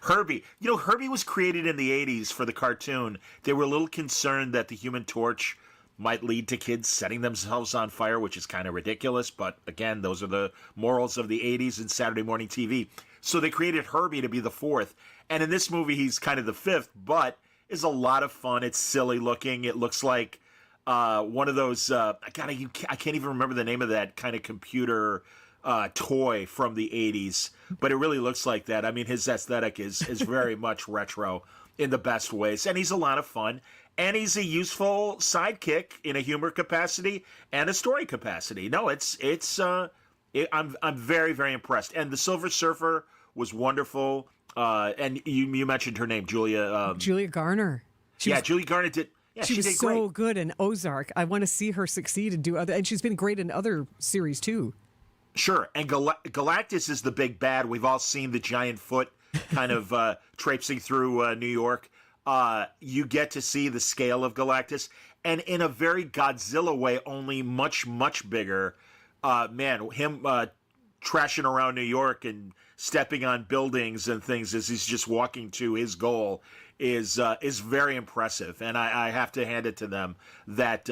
Herbie. Herbie was created in the 80s for the cartoon. They were a little concerned that the Human Torch might lead to kids setting themselves on fire, which is kind of ridiculous. But again, those are the morals of the 80s and Saturday morning TV. So they created Herbie to be the fourth. And in this movie, he's kind of the fifth, but it's a lot of fun. It's silly looking. It looks like one of those, I can't even remember the name of that kind of computer toy from the 80s, but it really looks like that. I mean, his aesthetic is very much retro in the best ways, and he's a lot of fun, and he's a useful sidekick in a humor capacity and a story capacity. No, I'm very, very impressed. And the Silver Surfer was wonderful, and you mentioned her name, Julia Garner. Julia Garner did. Yeah, she was so good in Ozark. I want to see her succeed and do other, and she's been great in other series too. Sure, and Galactus is the big bad. We've all seen the giant foot kind of traipsing through New York. You get to see the scale of Galactus, and in a very Godzilla way, only much, much bigger. Him trashing around New York and stepping on buildings and things as he's just walking to his goal is very impressive, and I have to hand it to them that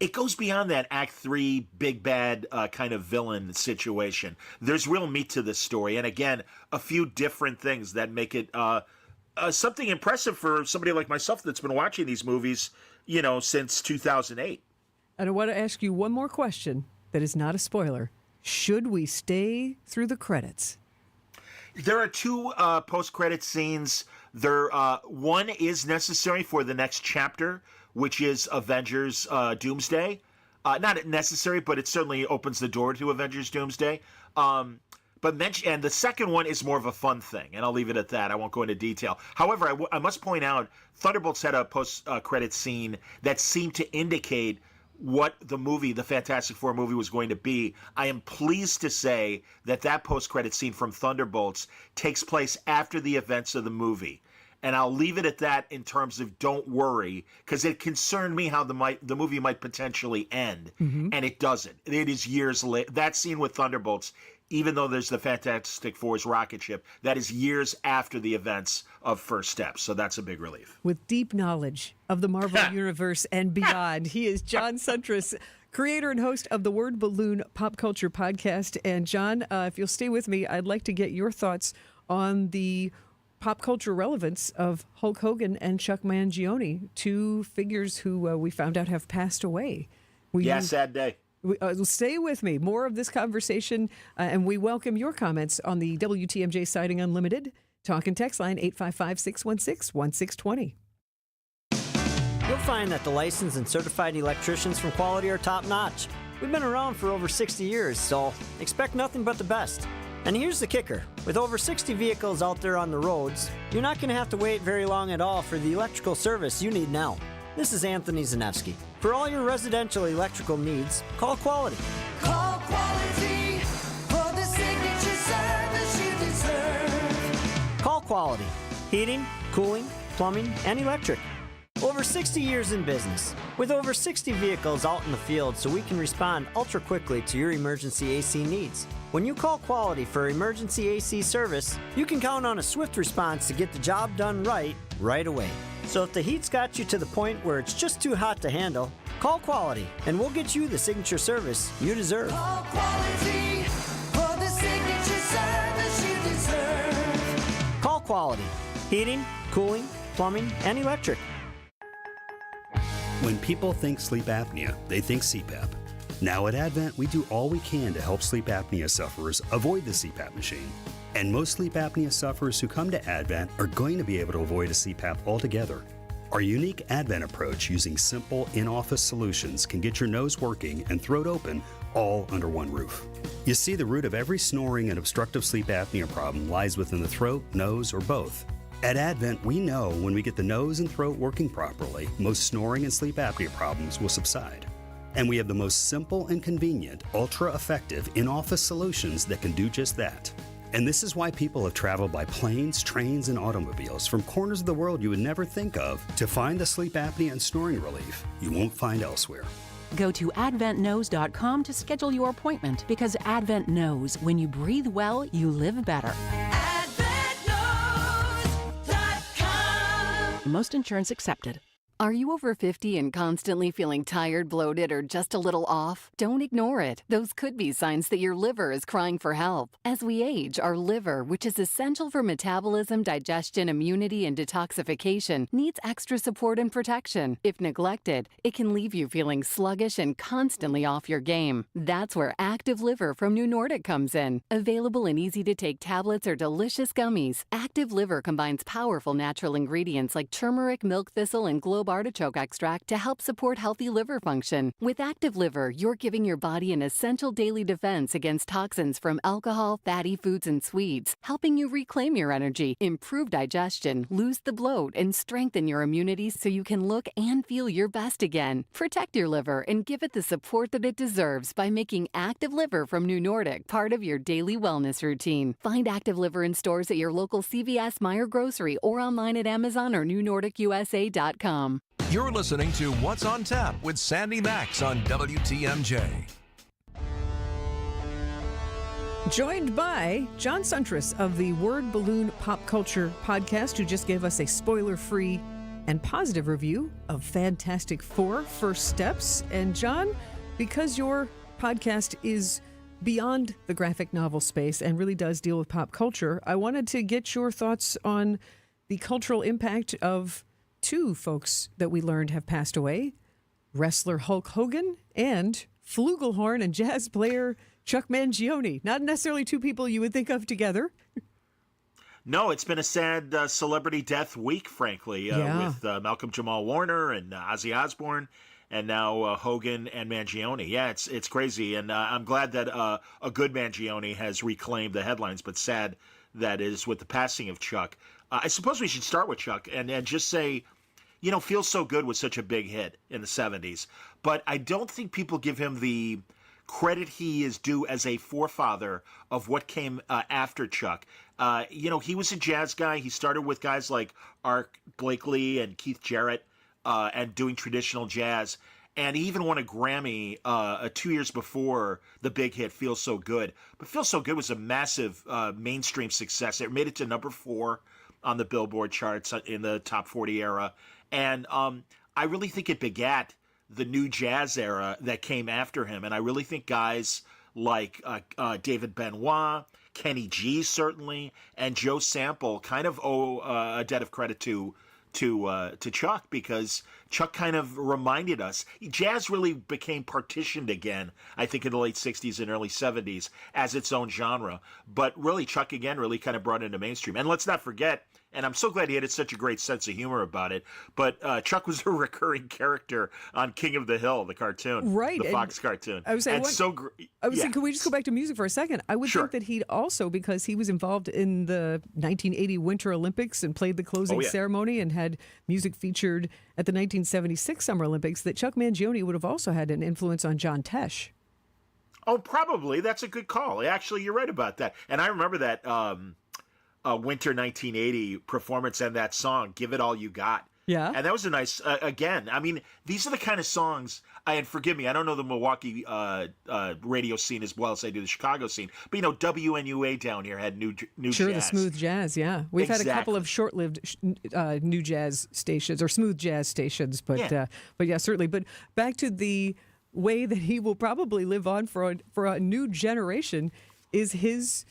it goes beyond that Act 3 big bad kind of villain situation. There's real meat to this story, and again, a few different things that make it something impressive for somebody like myself that's been watching these movies, since 2008. And I want to ask you one more question that is not a spoiler. Should we stay through the credits? There are two post-credit scenes. One is necessary for the next chapter, which is Avengers Doomsday. Not necessary, but it certainly opens the door to Avengers Doomsday. And the second one is more of a fun thing, and I'll leave it at that. I won't go into detail. However, I must point out, Thunderbolts had a post-credit scene that seemed to indicate what the Fantastic Four movie was going to be. I am pleased to say that post-credit scene from Thunderbolts takes place after the events of the movie. And I'll leave it at that in terms of don't worry, because it concerned me how the movie might potentially end, and it doesn't. It is years later. That scene with Thunderbolts, even though there's the Fantastic Four's rocket ship, that is years after the events of First Steps, so that's a big relief. With deep knowledge of the Marvel Universe and beyond, he is John Suntress, creator and host of the Word Balloon Pop Culture Podcast. And John, if you'll stay with me, I'd like to get your thoughts on the pop culture relevance of Hulk Hogan and Chuck Mangione, two figures who we found out have passed away. Sad day. Stay with me. More of this conversation, and we welcome your comments on the WTMJ Siding Unlimited talk and text line 855-616-1620. You'll find that the licensed and certified electricians from Quality are top-notch. We've been around for over 60 years, so expect nothing but the best. And here's the kicker. With over 60 vehicles out there on the roads, you're not going to have to wait very long at all for the electrical service you need now. This is Anthony Zanevsky. For all your residential electrical needs, call Quality. Call Quality for the signature service you deserve. Call Quality. Heating, cooling, plumbing, and electric. Over 60 years in business, with over 60 vehicles out in the field so we can respond ultra quickly to your emergency AC needs. When you call Quality for emergency AC service, you can count on a swift response to get the job done right away. So if the heat's got you to the point where it's just too hot to handle, call Quality and we'll get you the signature service you deserve. Call Quality for the signature service you deserve. Call Quality. Heating, cooling, plumbing, and electric. When people think sleep apnea, they think CPAP. Now at Advent, we do all we can to help sleep apnea sufferers avoid the CPAP machine. And most sleep apnea sufferers who come to Advent are going to be able to avoid a CPAP altogether. Our unique Advent approach using simple in-office solutions can get your nose working and throat open all under one roof. You see, the root of every snoring and obstructive sleep apnea problem lies within the throat, nose, or both. At Advent, we know when we get the nose and throat working properly, most snoring and sleep apnea problems will subside. And we have the most simple and convenient, ultra-effective in-office solutions that can do just that. And this is why people have traveled by planes, trains, and automobiles from corners of the world you would never think of to find the sleep apnea and snoring relief you won't find elsewhere. Go to adventknows.com to schedule your appointment, because Advent knows when you breathe well, you live better. Most insurance accepted. Are you over 50 and constantly feeling tired, bloated, or just a little off? Don't ignore it. Those could be signs that your liver is crying for help. As we age, our liver, which is essential for metabolism, digestion, immunity, and detoxification, needs extra support and protection. If neglected, it can leave you feeling sluggish and constantly off your game. That's where Active Liver from New Nordic comes in. Available in easy-to-take tablets or delicious gummies, Active Liver combines powerful natural ingredients like turmeric, milk thistle, and globe artichoke extract to help support healthy liver function. With Active Liver, you're giving your body an essential daily defense against toxins from alcohol, fatty foods, and sweets, helping you reclaim your energy, improve digestion, lose the bloat, and strengthen your immunity so you can look and feel your best again. Protect your liver and give it the support that it deserves by making Active Liver from New Nordic part of your daily wellness routine. Find Active Liver in stores at your local CVS, Meijer Grocery, or online at Amazon or NewNordicUSA.com. You're listening to What's on Tap with Sandy Maxx on WTMJ. Joined by John Suntress of the Word Balloon Pop Culture Podcast, who just gave us a spoiler-free and positive review of Fantastic Four: First Steps. And John, because your podcast is beyond the graphic novel space and really does deal with pop culture, I wanted to get your thoughts on the cultural impact of two folks that we learned have passed away, wrestler Hulk Hogan and flugelhorn and jazz player Chuck Mangione. Not necessarily two people you would think of together. No, it's been a sad celebrity death week, frankly, with Malcolm Jamal Warner and Ozzy Osbourne, and now Hogan and Mangione. Yeah, it's crazy, and I'm glad that a good Mangione has reclaimed the headlines, but sad that is with the passing of Chuck. I suppose we should start with Chuck and just say, Feels So Good was such a big hit in the 70s, but I don't think people give him the credit he is due as a forefather of what came after Chuck. He was a jazz guy. He started with guys like Art Blakely and Keith Jarrett and doing traditional jazz. And he even won a Grammy 2 years before the big hit Feels So Good. But Feels So Good was a massive mainstream success. It made it to number 4 on the Billboard charts in the top 40 era. And I really think it begat the new jazz era that came after him. And I really think guys like David Benoit, Kenny G certainly, and Joe Sample kind of owe a debt of credit to Chuck, because Chuck kind of reminded us. Jazz really became partitioned again, I think, in the late 60s and early 70s as its own genre. But really, Chuck again really kind of brought it into mainstream. And let's not forget, and I'm so glad he had such a great sense of humor about it, but Chuck was a recurring character on King of the Hill, the cartoon, right? The Fox cartoon. I was saying, can we just go back to music for a second? I would think that he'd also, because he was involved in the 1980 Winter Olympics and played the closing ceremony and had music featured at the 1976 Summer Olympics, that Chuck Mangione would have also had an influence on John Tesh. Oh, probably. That's a good call. Actually, you're right about that. And I remember that Winter 1980 performance and that song, Give It All You Got. Yeah. And that was a nice, again, I mean, these are the kind of songs, and forgive me, I don't know the Milwaukee radio scene as well as I do the Chicago scene, but, WNUA down here had new Sure, jazz. the smooth jazz, yeah. We've had a couple of short-lived new jazz stations, or smooth jazz stations, but yeah, certainly. But back to the way that he will probably live on for a new generation is his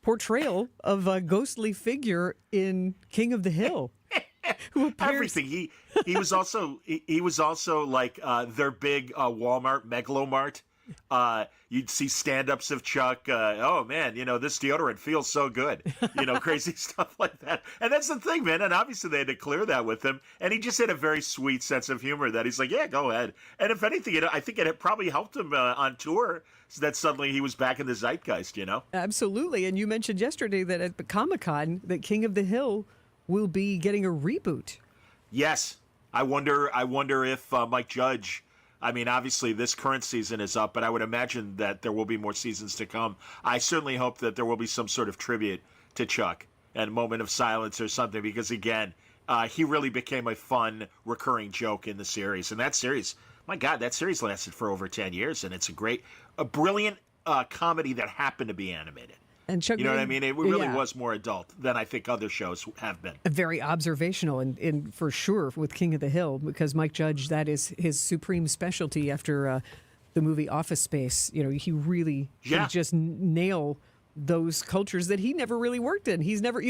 portrayal of a ghostly figure in King of the Hill. Everything. He was also like their big Walmart Megalomart. You'd see stand-ups of Chuck. Oh man, this deodorant feels so good. Crazy stuff like that. And that's the thing, man. And obviously they had to clear that with him. And he just had a very sweet sense of humor that he's like, yeah, go ahead. And if anything, I think it probably helped him on tour, so that suddenly he was back in the zeitgeist. Absolutely. And you mentioned yesterday that at the Comic-Con that King of the Hill will be getting a reboot. Yes. I wonder if Mike Judge, I mean, obviously this current season is up, but I would imagine that there will be more seasons to come. I certainly hope that there will be some sort of tribute to Chuck and a moment of silence or something, because again, he really became a fun recurring joke in the series. And that series, my God, that series lasted for over 10 years, and it's a brilliant comedy that happened to be animated. And Chuck, what I mean? It really was more adult than I think other shows have been. Very observational, and for sure with King of the Hill, because Mike Judge, that is his supreme specialty after the movie Office Space. He really can just nail those cultures that he never really worked in. He's never,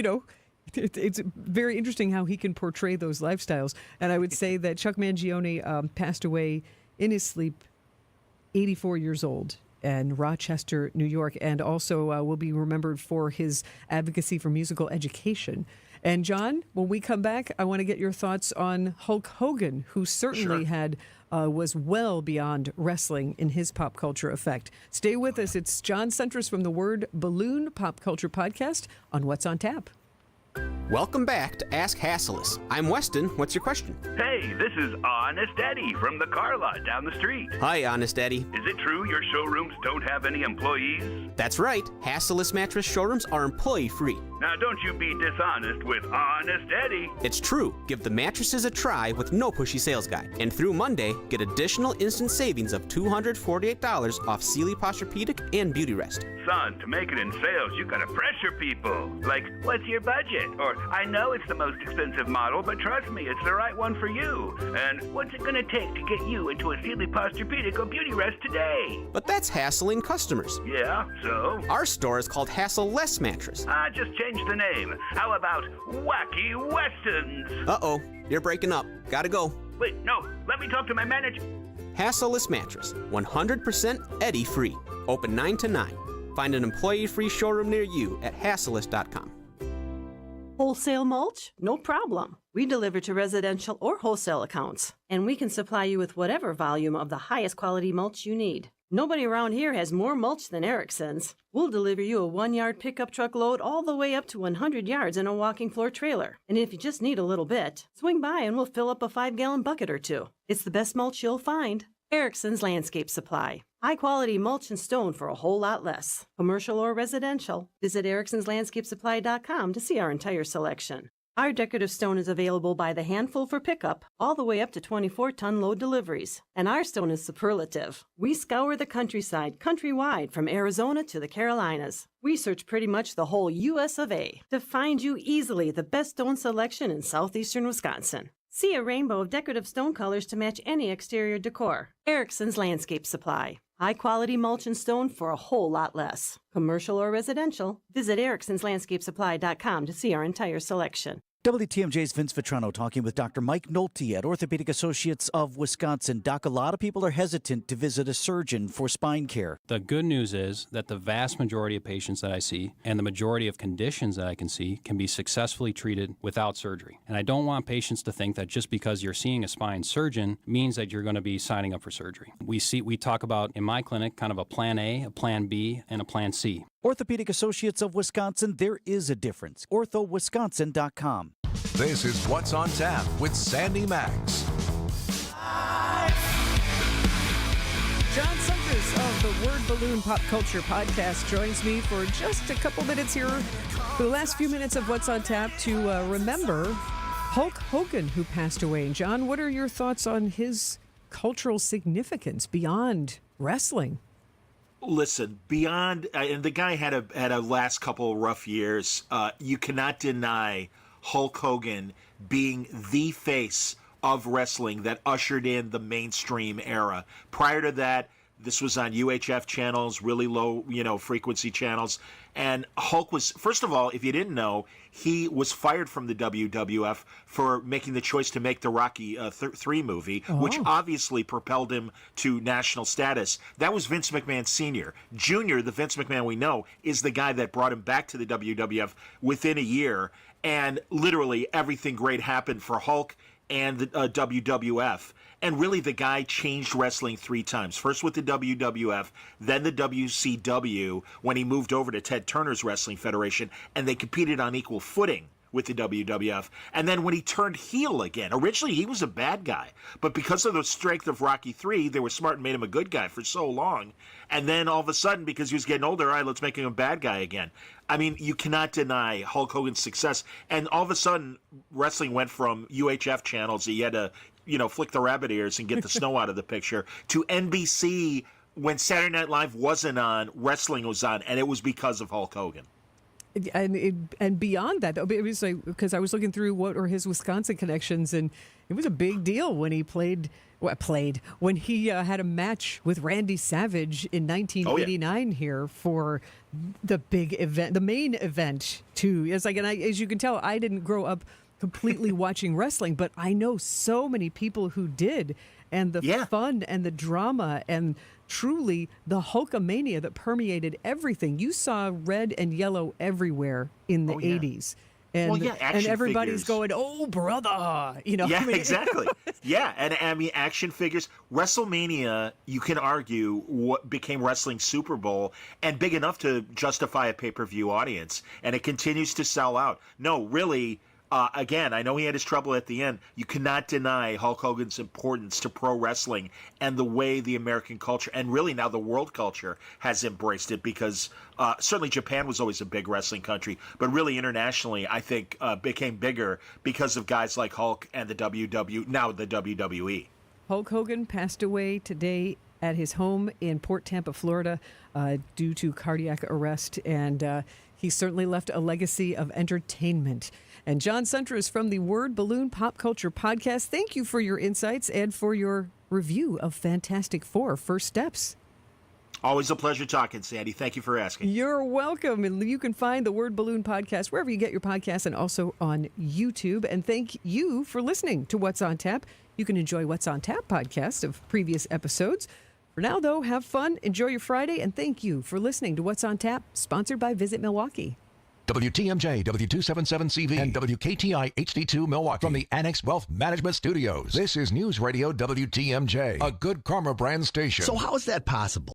it's very interesting how he can portray those lifestyles. And I would say that Chuck Mangione passed away in his sleep, 84 years old. And Rochester, New York, and also will be remembered for his advocacy for musical education. And John, when we come back, I want to get your thoughts on Hulk Hogan, who certainly was well beyond wrestling in his pop culture effect. Stay with us. It's John Suntress from the Word Balloon Pop Culture Podcast on What's on Tap. Welcome back to Ask Hasselus. I'm Weston. What's your question? Hey, this is Honest Eddie from the car lot down the street. Hi, Honest Eddie. Is it true your showrooms don't have any employees? That's right. Hasselus mattress showrooms are employee-free. Now, don't you be dishonest with Honest Eddie. It's true. Give the mattresses a try with no pushy sales guide. And through Monday, get additional instant savings of $248 off Sealy Posturepedic and Beauty Rest. Son, to make it in sales, you gotta pressure people. Like, what's your budget? Or, I know it's the most expensive model, but trust me, it's the right one for you. And what's it gonna take to get you into a Sealy Posturepedic or Beauty Rest today? But that's hassling customers. Yeah, so? Our store is called Hassle Less Mattress. Just change change the name. How about Wacky Westerns? Uh-oh, you're breaking up. Gotta go. Wait, no, let me talk to my manager. Hasseleless Mattress, 100% Eddie free. Open 9 to 9. Find an employee-free showroom near you at hasseleless.com. Wholesale mulch? No problem. We deliver to residential or wholesale accounts, and we can supply you with whatever volume of the highest quality mulch you need. Nobody around here has more mulch than Erickson's. We'll deliver you a 1-yard pickup truck load all the way up to 100 yards in a walking floor trailer. And if you just need a little bit, swing by and we'll fill up a 5-gallon bucket or two. It's the best mulch you'll find. Erickson's Landscape Supply. High quality mulch and stone for a whole lot less. Commercial or residential. Visit ericksonslandscapesupply.com to see our entire selection. Our decorative stone is available by the handful for pickup, all the way up to 24-ton load deliveries. And our stone is superlative. We scour the countryside, countrywide, from Arizona to the Carolinas. We search pretty much the whole U.S. of A. to find you easily the best stone selection in southeastern Wisconsin. See a rainbow of decorative stone colors to match any exterior decor. Erickson's Landscape Supply. High quality mulch and stone for a whole lot less. Commercial or residential, visit ericksonslandscapesupply.com to see our entire selection. WTMJ's Vince Vitrano talking with Dr. Mike Nolte at Orthopedic Associates of Wisconsin. Doc, a lot of people are hesitant to visit a surgeon for spine care. The good news is that the vast majority of patients that I see and the majority of conditions that I can see can be successfully treated without surgery. And I don't want patients to think that just because you're seeing a spine surgeon means that you're going to be signing up for surgery. We talk about in my clinic kind of a plan A, a plan B, and a plan C. Orthopedic Associates of Wisconsin, there is a difference. orthowisconsin.com. This is What's on Tap with Sandy Maxx. John Sumpers of the Word Balloon Pop Culture Podcast joins me for just a couple minutes here, for the last few minutes of What's on Tap, to remember Hulk Hogan, who passed away. And John, what are your thoughts on his cultural significance beyond wrestling? Listen, beyond, and the guy had a last couple rough years. You cannot deny Hulk Hogan being the face of wrestling that ushered in the mainstream era. Prior to that, this was on UHF channels, really low, frequency channels. And Hulk was, first of all, if you didn't know, he was fired from the WWF for making the choice to make the Rocky 3 movie, which obviously propelled him to national status. That was Vince McMahon Sr. Jr., the Vince McMahon we know, is the guy that brought him back to the WWF within a year. And literally everything great happened for Hulk and the WWF. And really, the guy changed wrestling 3 times. First with the WWF, then the WCW, when he moved over to Ted Turner's Wrestling Federation, and they competed on equal footing with the WWF. And then when he turned heel again, originally he was a bad guy, but because of the strength of Rocky III, they were smart and made him a good guy for so long. And then all of a sudden, because he was getting older, all right, let's make him a bad guy again. I mean, you cannot deny Hulk Hogan's success. And all of a sudden, wrestling went from UHF channels that you had to, flick the rabbit ears and get the snow out of the picture, to NBC when Saturday Night Live wasn't on, wrestling was on, and it was because of Hulk Hogan. And beyond that, it was like, because I was looking through what are his Wisconsin connections, and it was a big deal when he when he had a match with Randy Savage in 1989 here for the big event, the main event too. It's like, and as you can tell, I didn't grow up completely watching wrestling, but I know so many people who did, and the fun and the drama and truly the Hulkamania that permeated everything. You saw red and yellow everywhere in the 80s. And, and everybody's figures. going, "Oh, brother!" Yeah, I mean, exactly. Yeah, and I mean, action figures. WrestleMania, you can argue, what became wrestling Super Bowl and big enough to justify a pay-per-view audience, and it continues to sell out. No, really. Again, I know he had his trouble at the end. You cannot deny Hulk Hogan's importance to pro wrestling and the way the American culture, and really now the world culture, has embraced it, because certainly Japan was always a big wrestling country, but really internationally, I think, became bigger because of guys like Hulk and the now the WWE. Hulk Hogan passed away today at his home in Port Tampa, Florida, due to cardiac arrest, and he certainly left a legacy of entertainment. And John Sumpers from the Word Balloon Pop Culture Podcast, thank you for your insights and for your review of Fantastic Four: First Steps. Always a pleasure talking, Sandy. Thank you for asking. You're welcome. And you can find the Word Balloon podcast wherever you get your podcasts and also on YouTube. And thank you for listening to What's on Tap. You can enjoy What's on Tap podcast of previous episodes. For now, though, have fun, enjoy your Friday, and thank you for listening to What's on Tap, sponsored by Visit Milwaukee. WTMJ, W277CV, and WKTI HD2 Milwaukee from the Annex Wealth Management Studios. This is News Radio WTMJ, a Good Karma brand station. So how is that possible?